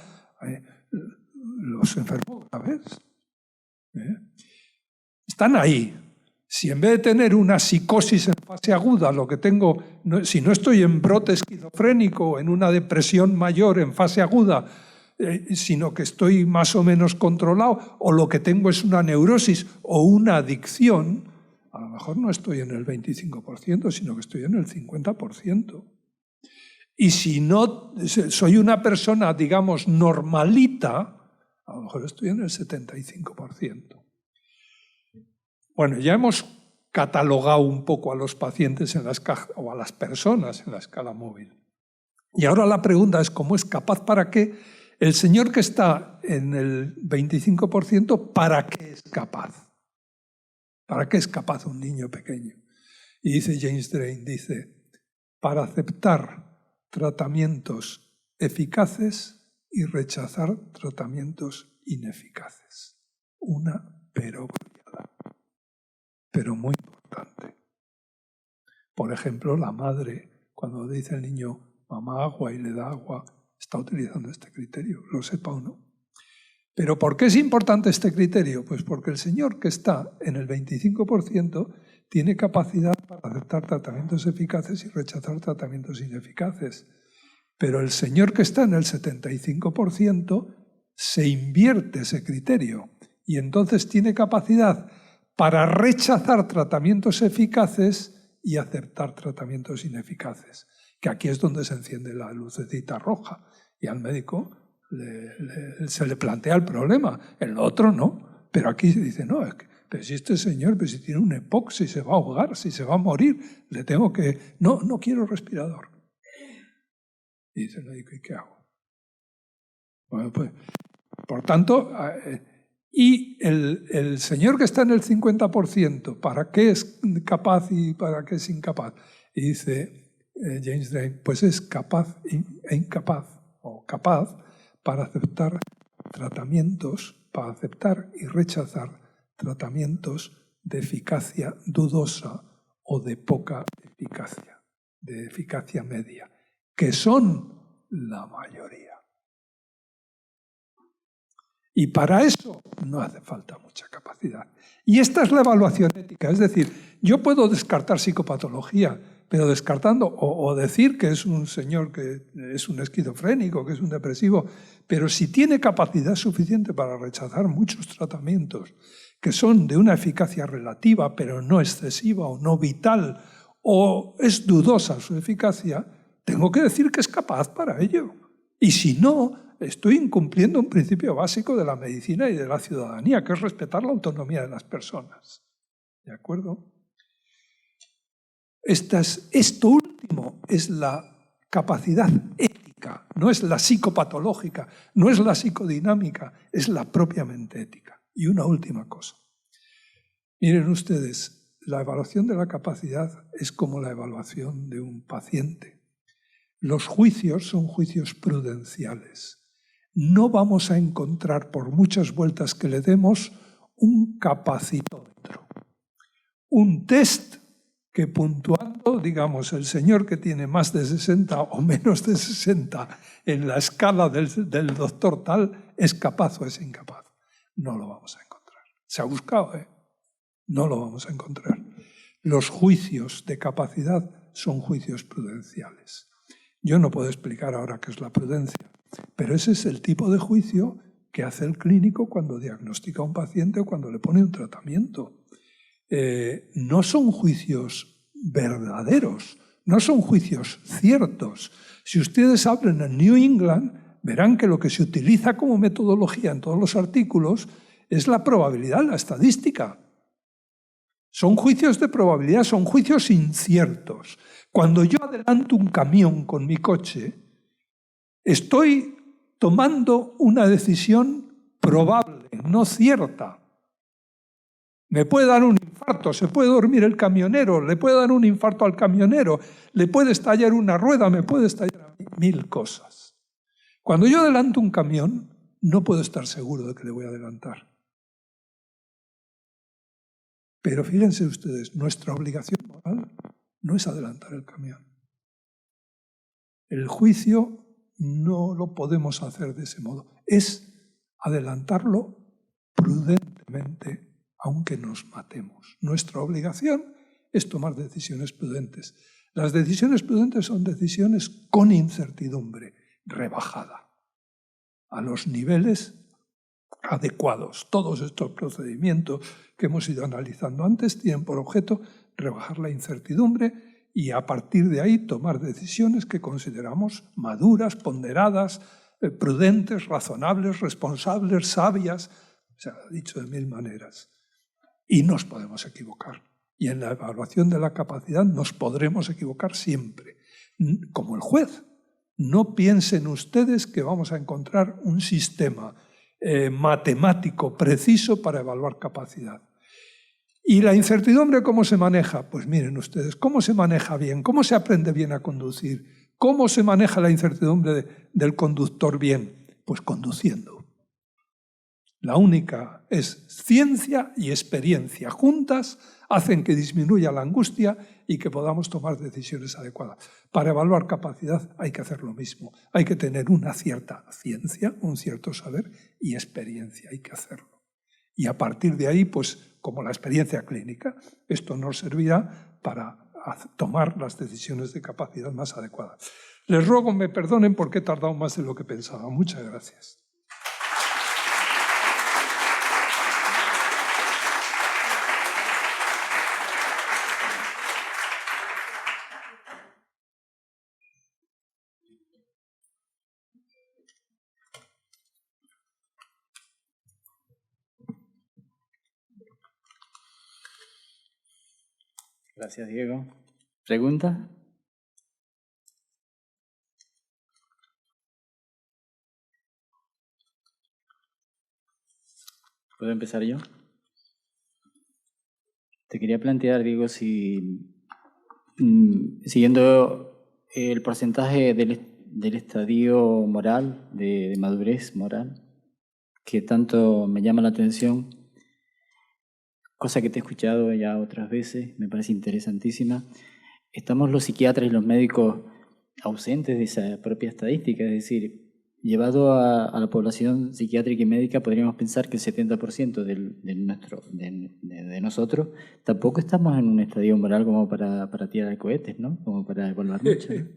los enfermos graves. Están ahí. Si en vez de tener una psicosis en fase aguda, lo que tengo, si no estoy en brote esquizofrénico o en una depresión mayor en fase aguda, sino que estoy más o menos controlado, o lo que tengo es una neurosis o una adicción, a lo mejor no estoy en el 25%, sino que estoy en el 50%. Y si no soy una persona, digamos, normalita, a lo mejor estoy en el 75%. Bueno, ya hemos catalogado un poco a los pacientes o a las personas en la escala móvil. Y ahora la pregunta es, ¿cómo es capaz? ¿Para qué? El señor que está en el 25%, ¿para qué es capaz? ¿Para qué es capaz un niño pequeño? Y dice James Drain, dice, para aceptar tratamientos eficaces y rechazar tratamientos ineficaces. Una perobriada, pero muy importante. Por ejemplo, la madre, cuando dice al niño, mamá agua, y le da agua, está utilizando este criterio, lo sepa o no. ¿Pero por qué es importante este criterio? Pues porque el señor que está en el 25% tiene capacidad para aceptar tratamientos eficaces y rechazar tratamientos ineficaces. Pero el señor que está en el 75% se invierte ese criterio y entonces tiene capacidad para rechazar tratamientos eficaces y aceptar tratamientos ineficaces. Que aquí es donde se enciende la lucecita roja y al médico se le plantea el problema, el otro no, pero aquí se dice, no, es que, pero si este señor, pero si tiene un EPOC, si se va a ahogar, si se va a morir, le tengo que, no quiero respirador. Y dice el médico, ¿y qué hago? Bueno, pues Por tanto, y el señor que está en el 50%, ¿para qué es capaz y para qué es incapaz? Y dice James Drain, pues es capaz e incapaz, o capaz para aceptar tratamientos, para aceptar y rechazar tratamientos de eficacia dudosa o de poca eficacia, de eficacia media, que son la mayoría. Y para eso no hace falta mucha capacidad. Y esta es la evaluación ética, es decir, yo puedo descartar psicopatología, pero descartando, o decir que es un señor que es un esquizofrénico, que es un depresivo, pero si tiene capacidad suficiente para rechazar muchos tratamientos que son de una eficacia relativa, pero no excesiva o no vital, o es dudosa su eficacia, tengo que decir que es capaz para ello. Y si no, estoy incumpliendo un principio básico de la medicina y de la ciudadanía, que es respetar la autonomía de las personas. ¿De acuerdo? Esto último es la capacidad ética, no es la psicopatológica, no es la psicodinámica, es la propiamente ética. Y una última cosa. Miren ustedes, la evaluación de la capacidad es como la evaluación de un paciente. Los juicios son juicios prudenciales. No vamos a encontrar, por muchas vueltas que le demos, un capacitómetro, un test que puntuando, digamos, el señor que tiene más de 60 o menos de 60 en la escala del doctor tal, es capaz o es incapaz. No lo vamos a encontrar. Se ha buscado, ¿eh? No lo vamos a encontrar. Los juicios de capacidad son juicios prudenciales. Yo no puedo explicar ahora qué es la prudencia, pero ese es el tipo de juicio que hace el clínico cuando diagnostica a un paciente o cuando le pone un tratamiento. No son juicios verdaderos, no son juicios ciertos. Si ustedes abren en New England, verán que lo que se utiliza como metodología en todos los artículos es la probabilidad, la estadística. Son juicios de probabilidad, son juicios inciertos. Cuando yo adelanto un camión con mi coche, estoy tomando una decisión probable, no cierta. Me puede dar un infarto, se puede dormir el camionero, le puede dar un infarto al camionero, le puede estallar una rueda, me puede estallar mil cosas. Cuando yo adelanto un camión, no puedo estar seguro de que le voy a adelantar. Pero fíjense ustedes, nuestra obligación moral no es adelantar el camión. El juicio no lo podemos hacer de ese modo. Es adelantarlo prudentemente, aunque nos matemos. Nuestra obligación es tomar decisiones prudentes. Las decisiones prudentes son decisiones con incertidumbre, rebajada, a los niveles adecuados. Todos estos procedimientos que hemos ido analizando antes tienen por objeto rebajar la incertidumbre y a partir de ahí tomar decisiones que consideramos maduras, ponderadas, prudentes, razonables, responsables, sabias, se ha dicho de mil maneras. Y nos podemos equivocar. Y en la evaluación de la capacidad nos podremos equivocar siempre. Como el juez. No piensen ustedes que vamos a encontrar un sistema matemático preciso para evaluar capacidad. ¿Y la incertidumbre cómo se maneja? Pues miren ustedes, ¿cómo se maneja bien? ¿Cómo se aprende bien a conducir? ¿Cómo se maneja la incertidumbre del conductor bien? Pues conduciendo. La única es ciencia y experiencia. Juntas hacen que disminuya la angustia y que podamos tomar decisiones adecuadas. Para evaluar capacidad hay que hacer lo mismo. Hay que tener una cierta ciencia, un cierto saber y experiencia. Hay que hacerlo. Y a partir de ahí, pues como la experiencia clínica, esto nos servirá para tomar las decisiones de capacidad más adecuadas. Les ruego me perdonen porque he tardado más de lo que pensaba. Muchas gracias. Gracias, Diego. ¿Pregunta? ¿Puedo empezar yo? Te quería plantear, Diego, si siguiendo el porcentaje del estadio moral, de madurez moral, que tanto me llama la atención, cosa que te he escuchado ya otras veces, me parece interesantísima. Estamos los psiquiatras y los médicos ausentes de esa propia estadística, es decir, llevado a la población psiquiátrica y médica, podríamos pensar que el 70% de nosotros tampoco estamos en un estadio moral como para tirar cohetes, ¿no? Como para evaluar mucho, ¿no?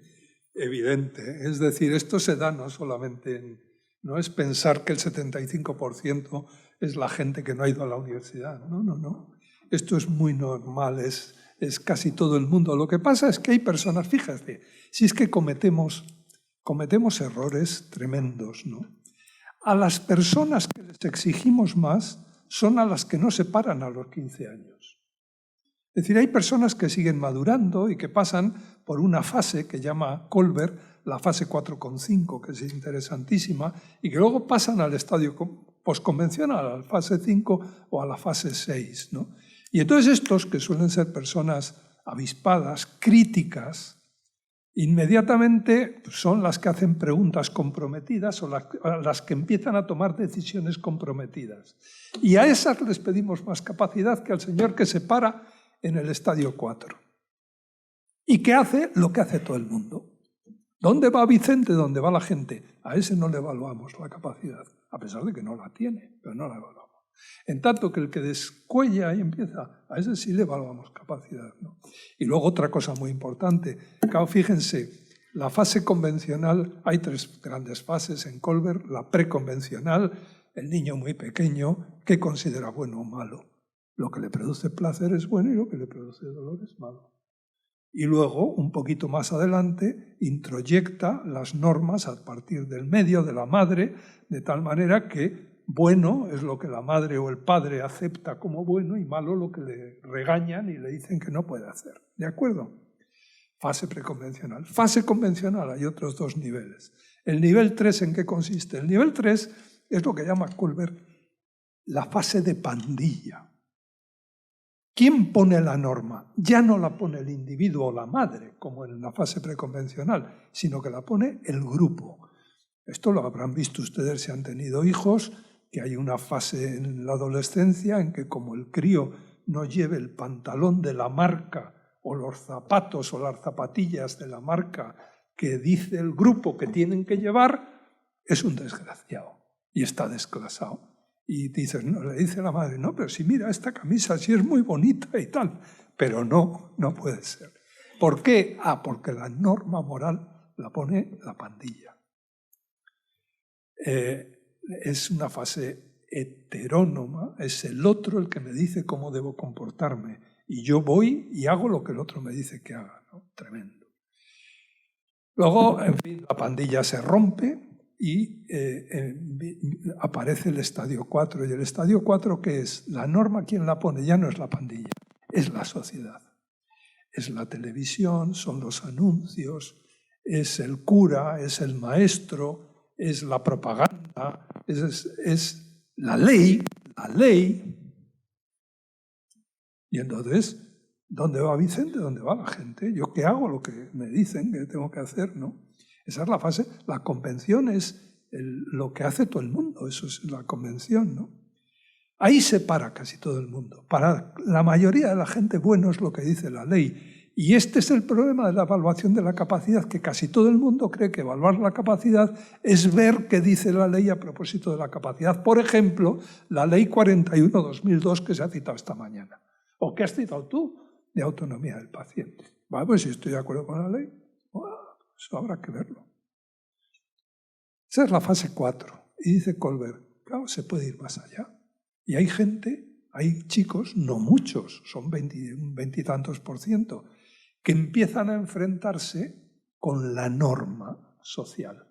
Evidente. Es decir, esto se da no solamente no es pensar que el 75% es la gente que no ha ido a la universidad. No, no, no. Esto es muy normal, es casi todo el mundo. Lo que pasa es que hay personas, fíjate, si es que cometemos errores tremendos, ¿no? A las personas que les exigimos más son a las que no se paran a los 15 años. Es decir, hay personas que siguen madurando y que pasan por una fase que llama Kolber, la fase 4,5, que es interesantísima, y que luego pasan al estadio postconvencional, a la fase 5 o a la fase 6, ¿no? Y entonces estos, que suelen ser personas avispadas, críticas, inmediatamente son las que hacen preguntas comprometidas o las que empiezan a tomar decisiones comprometidas. Y a esas les pedimos más capacidad que al señor que se para en el estadio 4 y que hace lo que hace todo el mundo. ¿Dónde va Vicente? ¿Dónde va la gente? A ese no le evaluamos la capacidad, a pesar de que no la tiene, pero no la evaluamos. En tanto que el que descuella y empieza, a ese sí le evaluamos capacidad, ¿no? Y luego otra cosa muy importante, claro, fíjense, la fase convencional, hay 3 grandes fases en Kolber, la preconvencional, el niño muy pequeño, ¿qué considera bueno o malo? Lo que le produce placer es bueno y lo que le produce dolor es malo. Y luego, un poquito más adelante, introyecta las normas a partir del medio, de la madre, de tal manera que bueno es lo que la madre o el padre acepta como bueno y malo lo que le regañan y le dicen que no puede hacer. ¿De acuerdo? Fase preconvencional. Fase convencional hay otros 2 niveles. ¿El nivel 3 en qué consiste? El nivel 3 es lo que llama Kolber la fase de pandilla. ¿Quién pone la norma? Ya no la pone el individuo o la madre, como en la fase preconvencional, sino que la pone el grupo. Esto lo habrán visto ustedes si han tenido hijos, que hay una fase en la adolescencia en que como el crío no lleve el pantalón de la marca o los zapatos o las zapatillas de la marca que dice el grupo que tienen que llevar, es un desgraciado y está desclasado. Y dices, no, le dice la madre, no, pero si mira esta camisa, sí es muy bonita y tal, pero no puede ser. ¿Por qué? Porque la norma moral la pone la pandilla. Es una fase heterónoma, es el otro el que me dice cómo debo comportarme y yo voy y hago lo que el otro me dice que haga, ¿no? Tremendo. Luego, en fin, la pandilla se rompe y aparece el estadio 4. ¿Y el estadio 4 qué es? La norma, ¿quién la pone? Ya no es la pandilla, es la sociedad. Es la televisión, son los anuncios, es el cura, es el maestro, es la propaganda, es la ley. Y entonces, ¿dónde va Vicente? ¿Dónde va la gente? ¿Yo qué hago? Lo que me dicen que tengo que hacer, ¿no? Esa es la fase. La convención es lo que hace todo el mundo, eso es la convención, ¿no? Ahí se para casi todo el mundo. Para la mayoría de la gente, bueno es lo que dice la ley. Y este es el problema de la evaluación de la capacidad, que casi todo el mundo cree que evaluar la capacidad es ver qué dice la ley a propósito de la capacidad. Por ejemplo, la ley 41/2002 que se ha citado esta mañana. ¿O qué has citado tú? De autonomía del paciente. Bueno, pues si estoy de acuerdo con la ley, eso habrá que verlo. Esa es la fase 4. Y dice Kolber, claro, se puede ir más allá. Y hay gente, hay chicos, no muchos, son 20 y tantos %, que empiezan a enfrentarse con la norma social.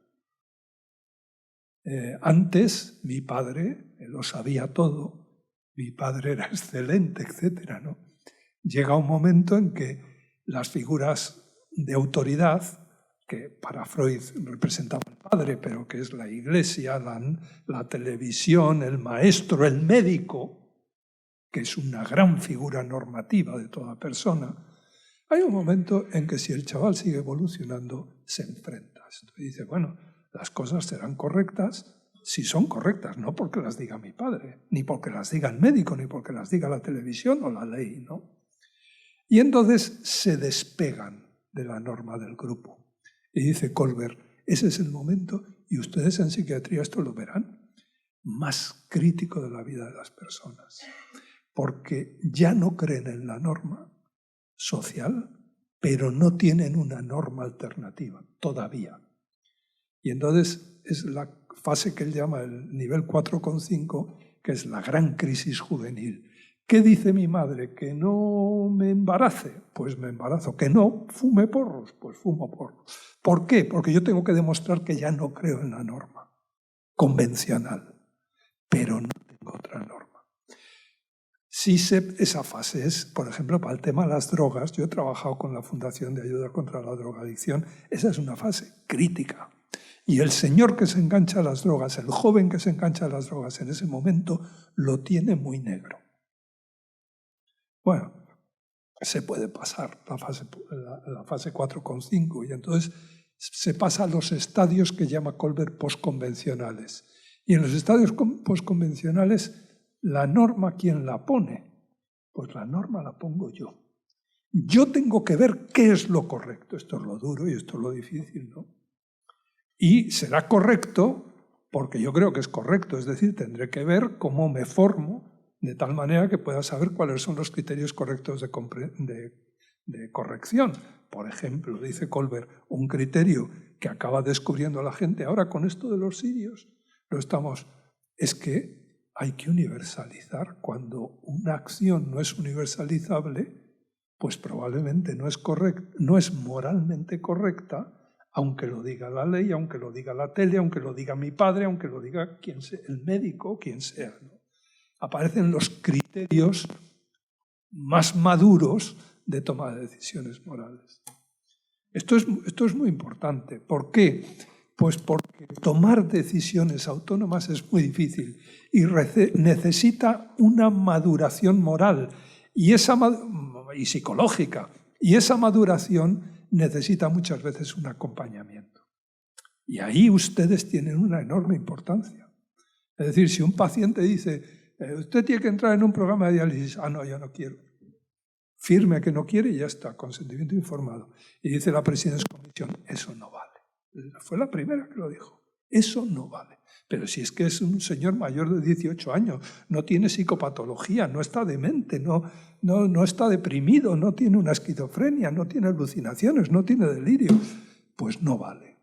Antes, mi padre lo sabía todo, mi padre era excelente, etc., ¿no? Llega un momento en que las figuras de autoridad, que para Freud representaba al padre, pero que es la iglesia, la televisión, el maestro, el médico, que es una gran figura normativa de toda persona, hay un momento en que si el chaval sigue evolucionando, se enfrenta a esto y dice, bueno, las cosas serán correctas si son correctas, no porque las diga mi padre, ni porque las diga el médico, ni porque las diga la televisión o la ley, ¿no? Y entonces se despegan de la norma del grupo. Y dice Kohlberg, ese es el momento, y ustedes en psiquiatría esto lo verán, más crítico de la vida de las personas. Porque ya no creen en la norma social, pero no tienen una norma alternativa, todavía. Y entonces es la fase que él llama el nivel 4,5, que es la gran crisis juvenil. ¿Qué dice mi madre? ¿Que no me embarace? Pues me embarazo. ¿Que no fume porros? Pues fumo porros. ¿Por qué? Porque yo tengo que demostrar que ya no creo en la norma convencional, pero no tengo otra norma. Si esa fase es, por ejemplo, para el tema de las drogas, yo he trabajado con la Fundación de Ayuda contra la Drogadicción, esa es una fase crítica. Y el señor que se engancha a las drogas, el joven que se engancha a las drogas en ese momento, lo tiene muy negro. Bueno, se puede pasar la fase 4,5 y entonces se pasa a los estadios que llama Kohlberg postconvencionales. Y en los estadios postconvencionales, la norma, ¿quién la pone? Pues la norma la pongo yo. Yo tengo que ver qué es lo correcto. Esto es lo duro y esto es lo difícil, ¿no? Y será correcto porque yo creo que es correcto, es decir, tendré que ver cómo me formo de tal manera que pueda saber cuáles son los criterios correctos de corrección. Por ejemplo, dice Kohlberg, un criterio que acaba descubriendo la gente ahora con esto de los sirios, es que hay que universalizar. Cuando una acción no es universalizable, pues probablemente no es moralmente correcta, aunque lo diga la ley, aunque lo diga la tele, aunque lo diga mi padre, aunque lo diga quien sea, el médico, quien sea, ¿no? Aparecen los criterios más maduros de toma de decisiones morales. Esto es muy importante. ¿Por qué? Pues porque tomar decisiones autónomas es muy difícil y necesita una maduración moral y psicológica. Y esa maduración necesita muchas veces un acompañamiento. Y ahí ustedes tienen una enorme importancia. Es decir, si un paciente dice, usted tiene que entrar en un programa de diálisis, no, yo no quiero. Firme que no quiere y ya está, consentimiento informado. Y dice la President's Commission, eso no vale. Fue la primera que lo dijo. Eso no vale. Pero si es que es un señor mayor de 18 años, no tiene psicopatología, no está demente, no está deprimido, no tiene una esquizofrenia, no tiene alucinaciones, no tiene delirio, pues no vale.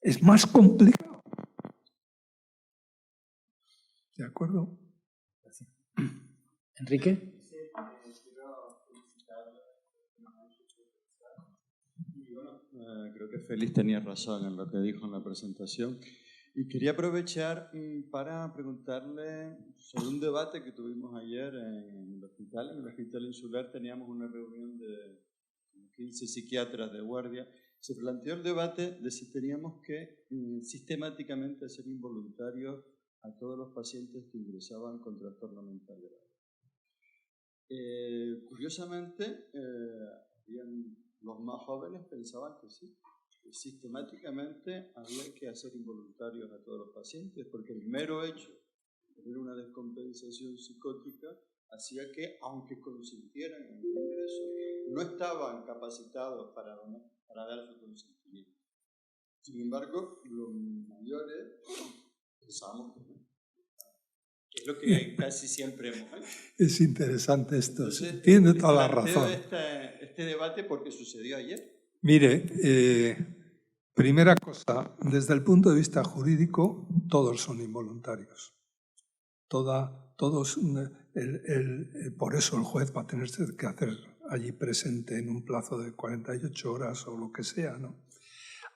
Es más complicado. ¿De acuerdo? Enrique. Creo que Félix tenía razón en lo que dijo en la presentación. Y quería aprovechar para preguntarle sobre un debate que tuvimos ayer en el Hospital Insular teníamos una reunión de 15 psiquiatras de guardia. Se planteó el debate de si teníamos que sistemáticamente hacer involuntarios a todos los pacientes que ingresaban con trastorno mental grave. Curiosamente, los más jóvenes pensaban que sí, que sistemáticamente había que hacer involuntarios a todos los pacientes, porque el mero hecho de tener una descompensación psicótica hacía que, aunque consintieran en el ingreso, no estaban capacitados para dar su consentimiento. Sin embargo, los mayores pensamos que no. Que es lo que casi siempre hemos hecho. Es interesante esto. Entonces, tiene toda la razón. Este debate porque sucedió ayer. Mire, primera cosa, desde el punto de vista jurídico, todos son involuntarios. Por eso el juez va a tener que hacer allí presente en un plazo de 48 horas o lo que sea, ¿no?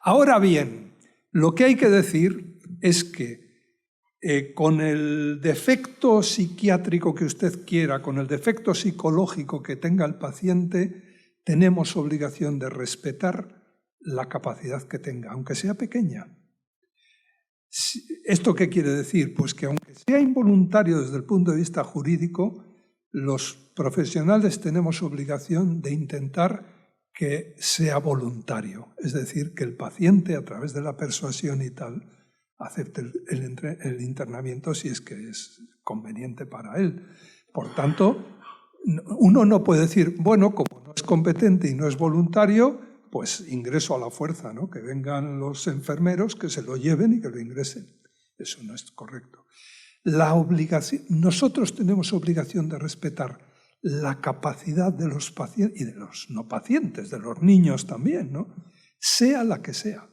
Ahora bien, lo que hay que decir es que con el defecto psiquiátrico que usted quiera, con el defecto psicológico que tenga el paciente, tenemos obligación de respetar la capacidad que tenga, aunque sea pequeña. ¿Esto qué quiere decir? Pues que aunque sea involuntario desde el punto de vista jurídico, los profesionales tenemos obligación de intentar que sea voluntario, es decir, que el paciente, a través de la persuasión y tal, acepte el internamiento si es que es conveniente para él. Por tanto, uno no puede decir, bueno, como no es competente y no es voluntario, pues ingreso a la fuerza, ¿no? Que vengan los enfermeros, que se lo lleven y que lo ingresen. Eso no es correcto. Nosotros tenemos obligación de respetar la capacidad de los pacientes y de los no pacientes, de los niños también, ¿no? Sea la que sea.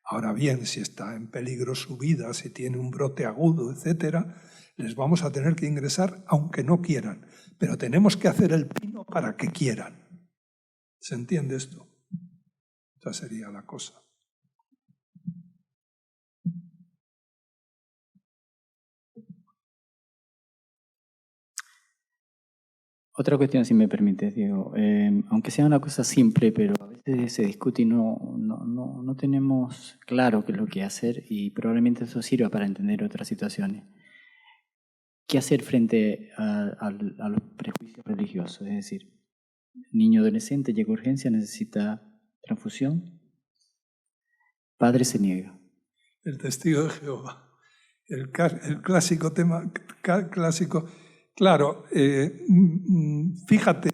Ahora bien, si está en peligro su vida, si tiene un brote agudo, etcétera, les vamos a tener que ingresar aunque no quieran, pero tenemos que hacer el pino para que quieran. ¿Se entiende esto? Esa sería la cosa. Otra cuestión, si me permites, Diego. Aunque sea una cosa simple, pero a veces se discute y no tenemos claro qué es lo que hacer y probablemente eso sirva para entender otras situaciones. ¿Qué hacer frente a los prejuicios religiosos? Es decir, niño adolescente llega a urgencia, necesita transfusión, padre se niega. El testigo de Jehová, el clásico tema, clásico. Claro, fíjate,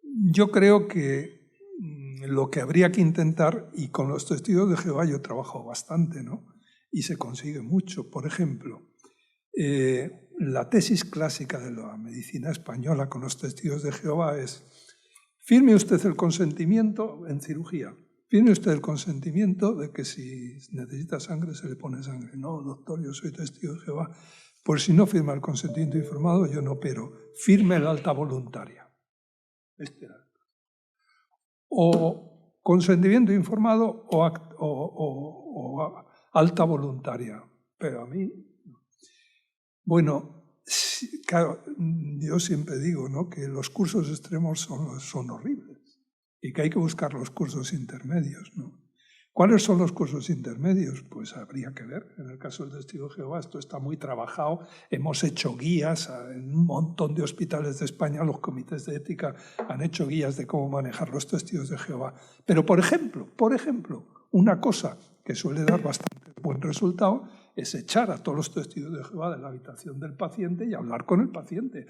yo creo que lo que habría que intentar, y con los testigos de Jehová yo trabajo bastante, ¿no? Y se consigue mucho. Por ejemplo, la tesis clásica de la medicina española con los testigos de Jehová es: firme usted el consentimiento en cirugía, firme usted el consentimiento de que si necesita sangre se le pone sangre. No, doctor, yo soy testigo de Jehová. Pues si no firma el consentimiento informado, yo no opero. Firme el alta voluntaria. O consentimiento informado o alta voluntaria. Pero a mí, no. Bueno, claro, yo siempre digo, ¿no?, que los cursos extremos son horribles y que hay que buscar los cursos intermedios, ¿no? ¿Cuáles son los cursos intermedios? Pues habría que ver. En el caso del testigo de Jehová esto está muy trabajado. Hemos hecho guías en un montón de hospitales de España. Los comités de ética han hecho guías de cómo manejar los testigos de Jehová. Pero, por ejemplo, una cosa que suele dar bastante buen resultado es echar a todos los testigos de Jehová de la habitación del paciente y hablar con el paciente.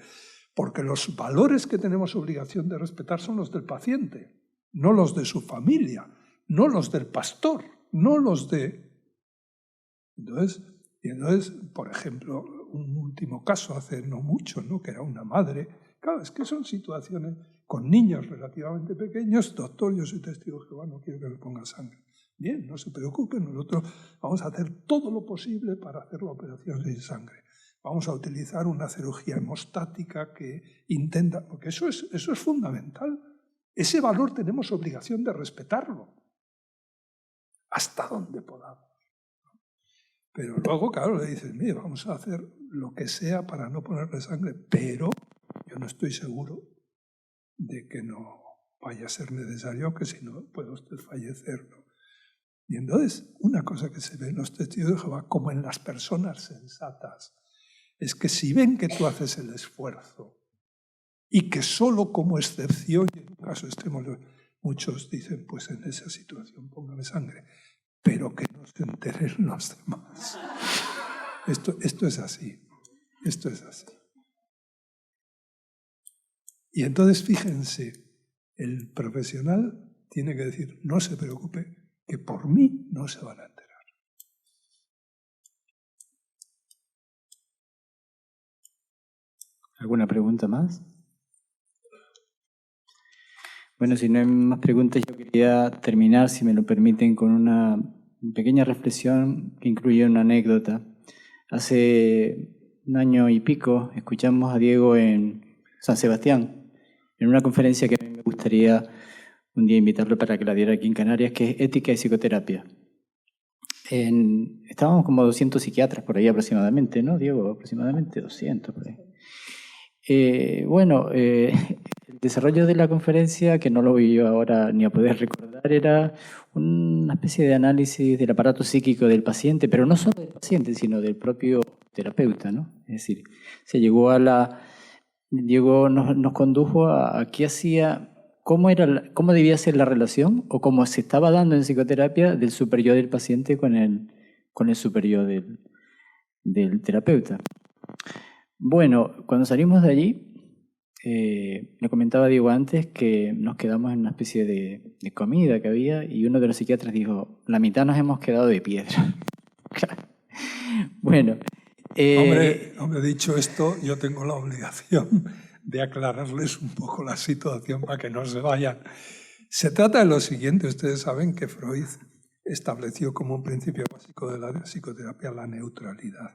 Porque los valores que tenemos obligación de respetar son los del paciente, no los de su familia, no los del pastor, no los de... Entonces, por ejemplo, un último caso hace no mucho, ¿no?, que era una madre. Claro, es que son situaciones con niños relativamente pequeños. Doctor, yo soy testigo de Jehová, no quiero que me ponga sangre. Bien, no se preocupen, nosotros vamos a hacer todo lo posible para hacer la operación sin sangre. Vamos a utilizar una cirugía hemostática que intenta... Porque eso es fundamental. Ese valor tenemos obligación de respetarlo hasta donde podamos. Pero luego, claro, le dices, mire, vamos a hacer lo que sea para no ponerle sangre, pero yo no estoy seguro de que no vaya a ser necesario, que si no puede usted fallecer, ¿no? Y entonces, una cosa que se ve en los testigos de Jehová, como en las personas sensatas, es que si ven que tú haces el esfuerzo y que solo como excepción, y en un caso extremo, muchos dicen, pues en esa situación póngame sangre, pero que no se enteren los demás. Esto es así. Esto es así. Y entonces, fíjense, el profesional tiene que decir, no se preocupe, que por mí no se van a enterar. ¿Alguna pregunta más? Bueno, si no hay más preguntas, yo quería terminar, si me lo permiten, con una pequeña reflexión que incluye una anécdota. Hace un año y pico escuchamos a Diego en San Sebastián, en una conferencia que a mí me gustaría un día invitarlo para que la diera aquí en Canarias, que es Ética y Psicoterapia. Estábamos como 200 psiquiatras por ahí aproximadamente, ¿no, Diego? Aproximadamente 200 por ahí. El desarrollo de la conferencia, que no lo voy yo ahora ni a poder recordar, era una especie de análisis del aparato psíquico del paciente, pero no solo del paciente, sino del propio terapeuta, ¿no? Es decir, se llegó a la... Diego nos condujo a qué hacía, cómo debía ser la relación o cómo se estaba dando en psicoterapia del superyo del paciente con el superyo del terapeuta. Bueno, cuando salimos de allí, le comentaba a Diego antes que nos quedamos en una especie de comida que había y uno de los psiquiatras dijo, la mitad nos hemos quedado de piedra. Bueno. Hombre, dicho esto, yo tengo la obligación de aclararles un poco la situación para que no se vayan. Se trata de lo siguiente, ustedes saben que Freud estableció como un principio básico de la psicoterapia la neutralidad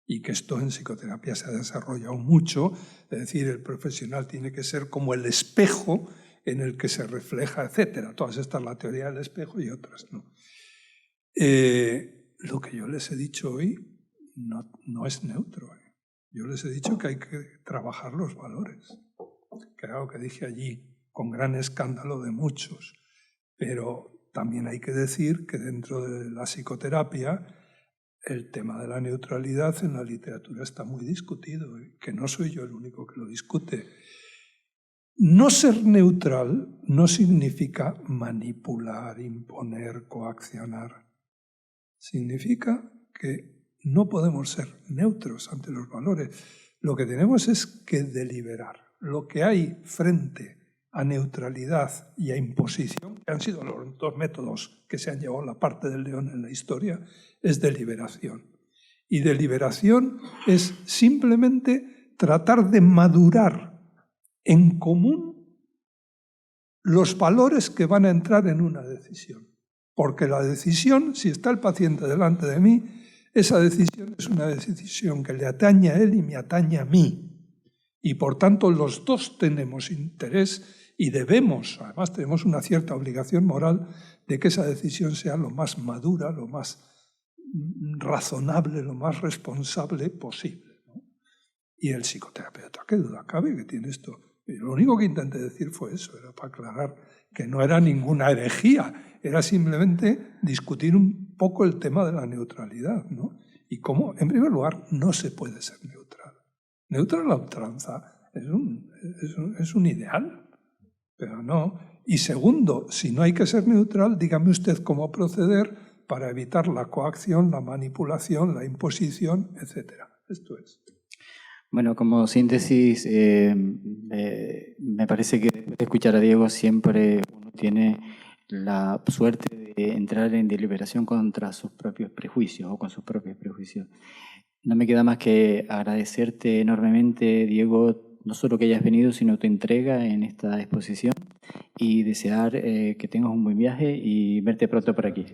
y que esto en psicoterapia se ha desarrollado mucho, es decir, el profesional tiene que ser como el espejo en el que se refleja, etc. Todas estas, la teoría del espejo y otras, ¿no? Lo que yo les he dicho hoy no es neutro. Yo les he dicho que hay que trabajar los valores. Claro que dije allí, con gran escándalo de muchos, pero también hay que decir que dentro de la psicoterapia el tema de la neutralidad en la literatura está muy discutido, que no soy yo el único que lo discute. No ser neutral no significa manipular, imponer, coaccionar. Significa que no podemos ser neutros ante los valores. Lo que tenemos es que deliberar. Lo que hay frente a neutralidad y a imposición, que han sido los dos métodos que se han llevado la parte del león en la historia, es deliberación. Y deliberación es simplemente tratar de madurar en común los valores que van a entrar en una decisión. Porque la decisión, si está el paciente delante de mí, esa decisión es una decisión que le atañe a él y me atañe a mí. Y por tanto los dos tenemos interés y debemos, además tenemos una cierta obligación moral de que esa decisión sea lo más madura, lo más razonable, lo más responsable posible, ¿no? Y el psicoterapeuta, qué duda cabe que tiene esto. Y lo único que intenté decir fue eso, era para aclarar que no era ninguna herejía, era simplemente discutir un poco el tema de la neutralidad, ¿no? Y cómo, en primer lugar, no se puede ser neutral. Neutral a la ultranza es un ideal, pero no. Y segundo, si no hay que ser neutral, dígame usted cómo proceder para evitar la coacción, la manipulación, la imposición, etc. Esto es. Bueno, como síntesis, me parece que después de escuchar a Diego siempre uno tiene la suerte de entrar en deliberación contra sus propios prejuicios o con sus propios prejuicios. No me queda más que agradecerte enormemente, Diego, no solo que hayas venido, sino tu entrega en esta exposición y desear que tengas un buen viaje y verte pronto por aquí.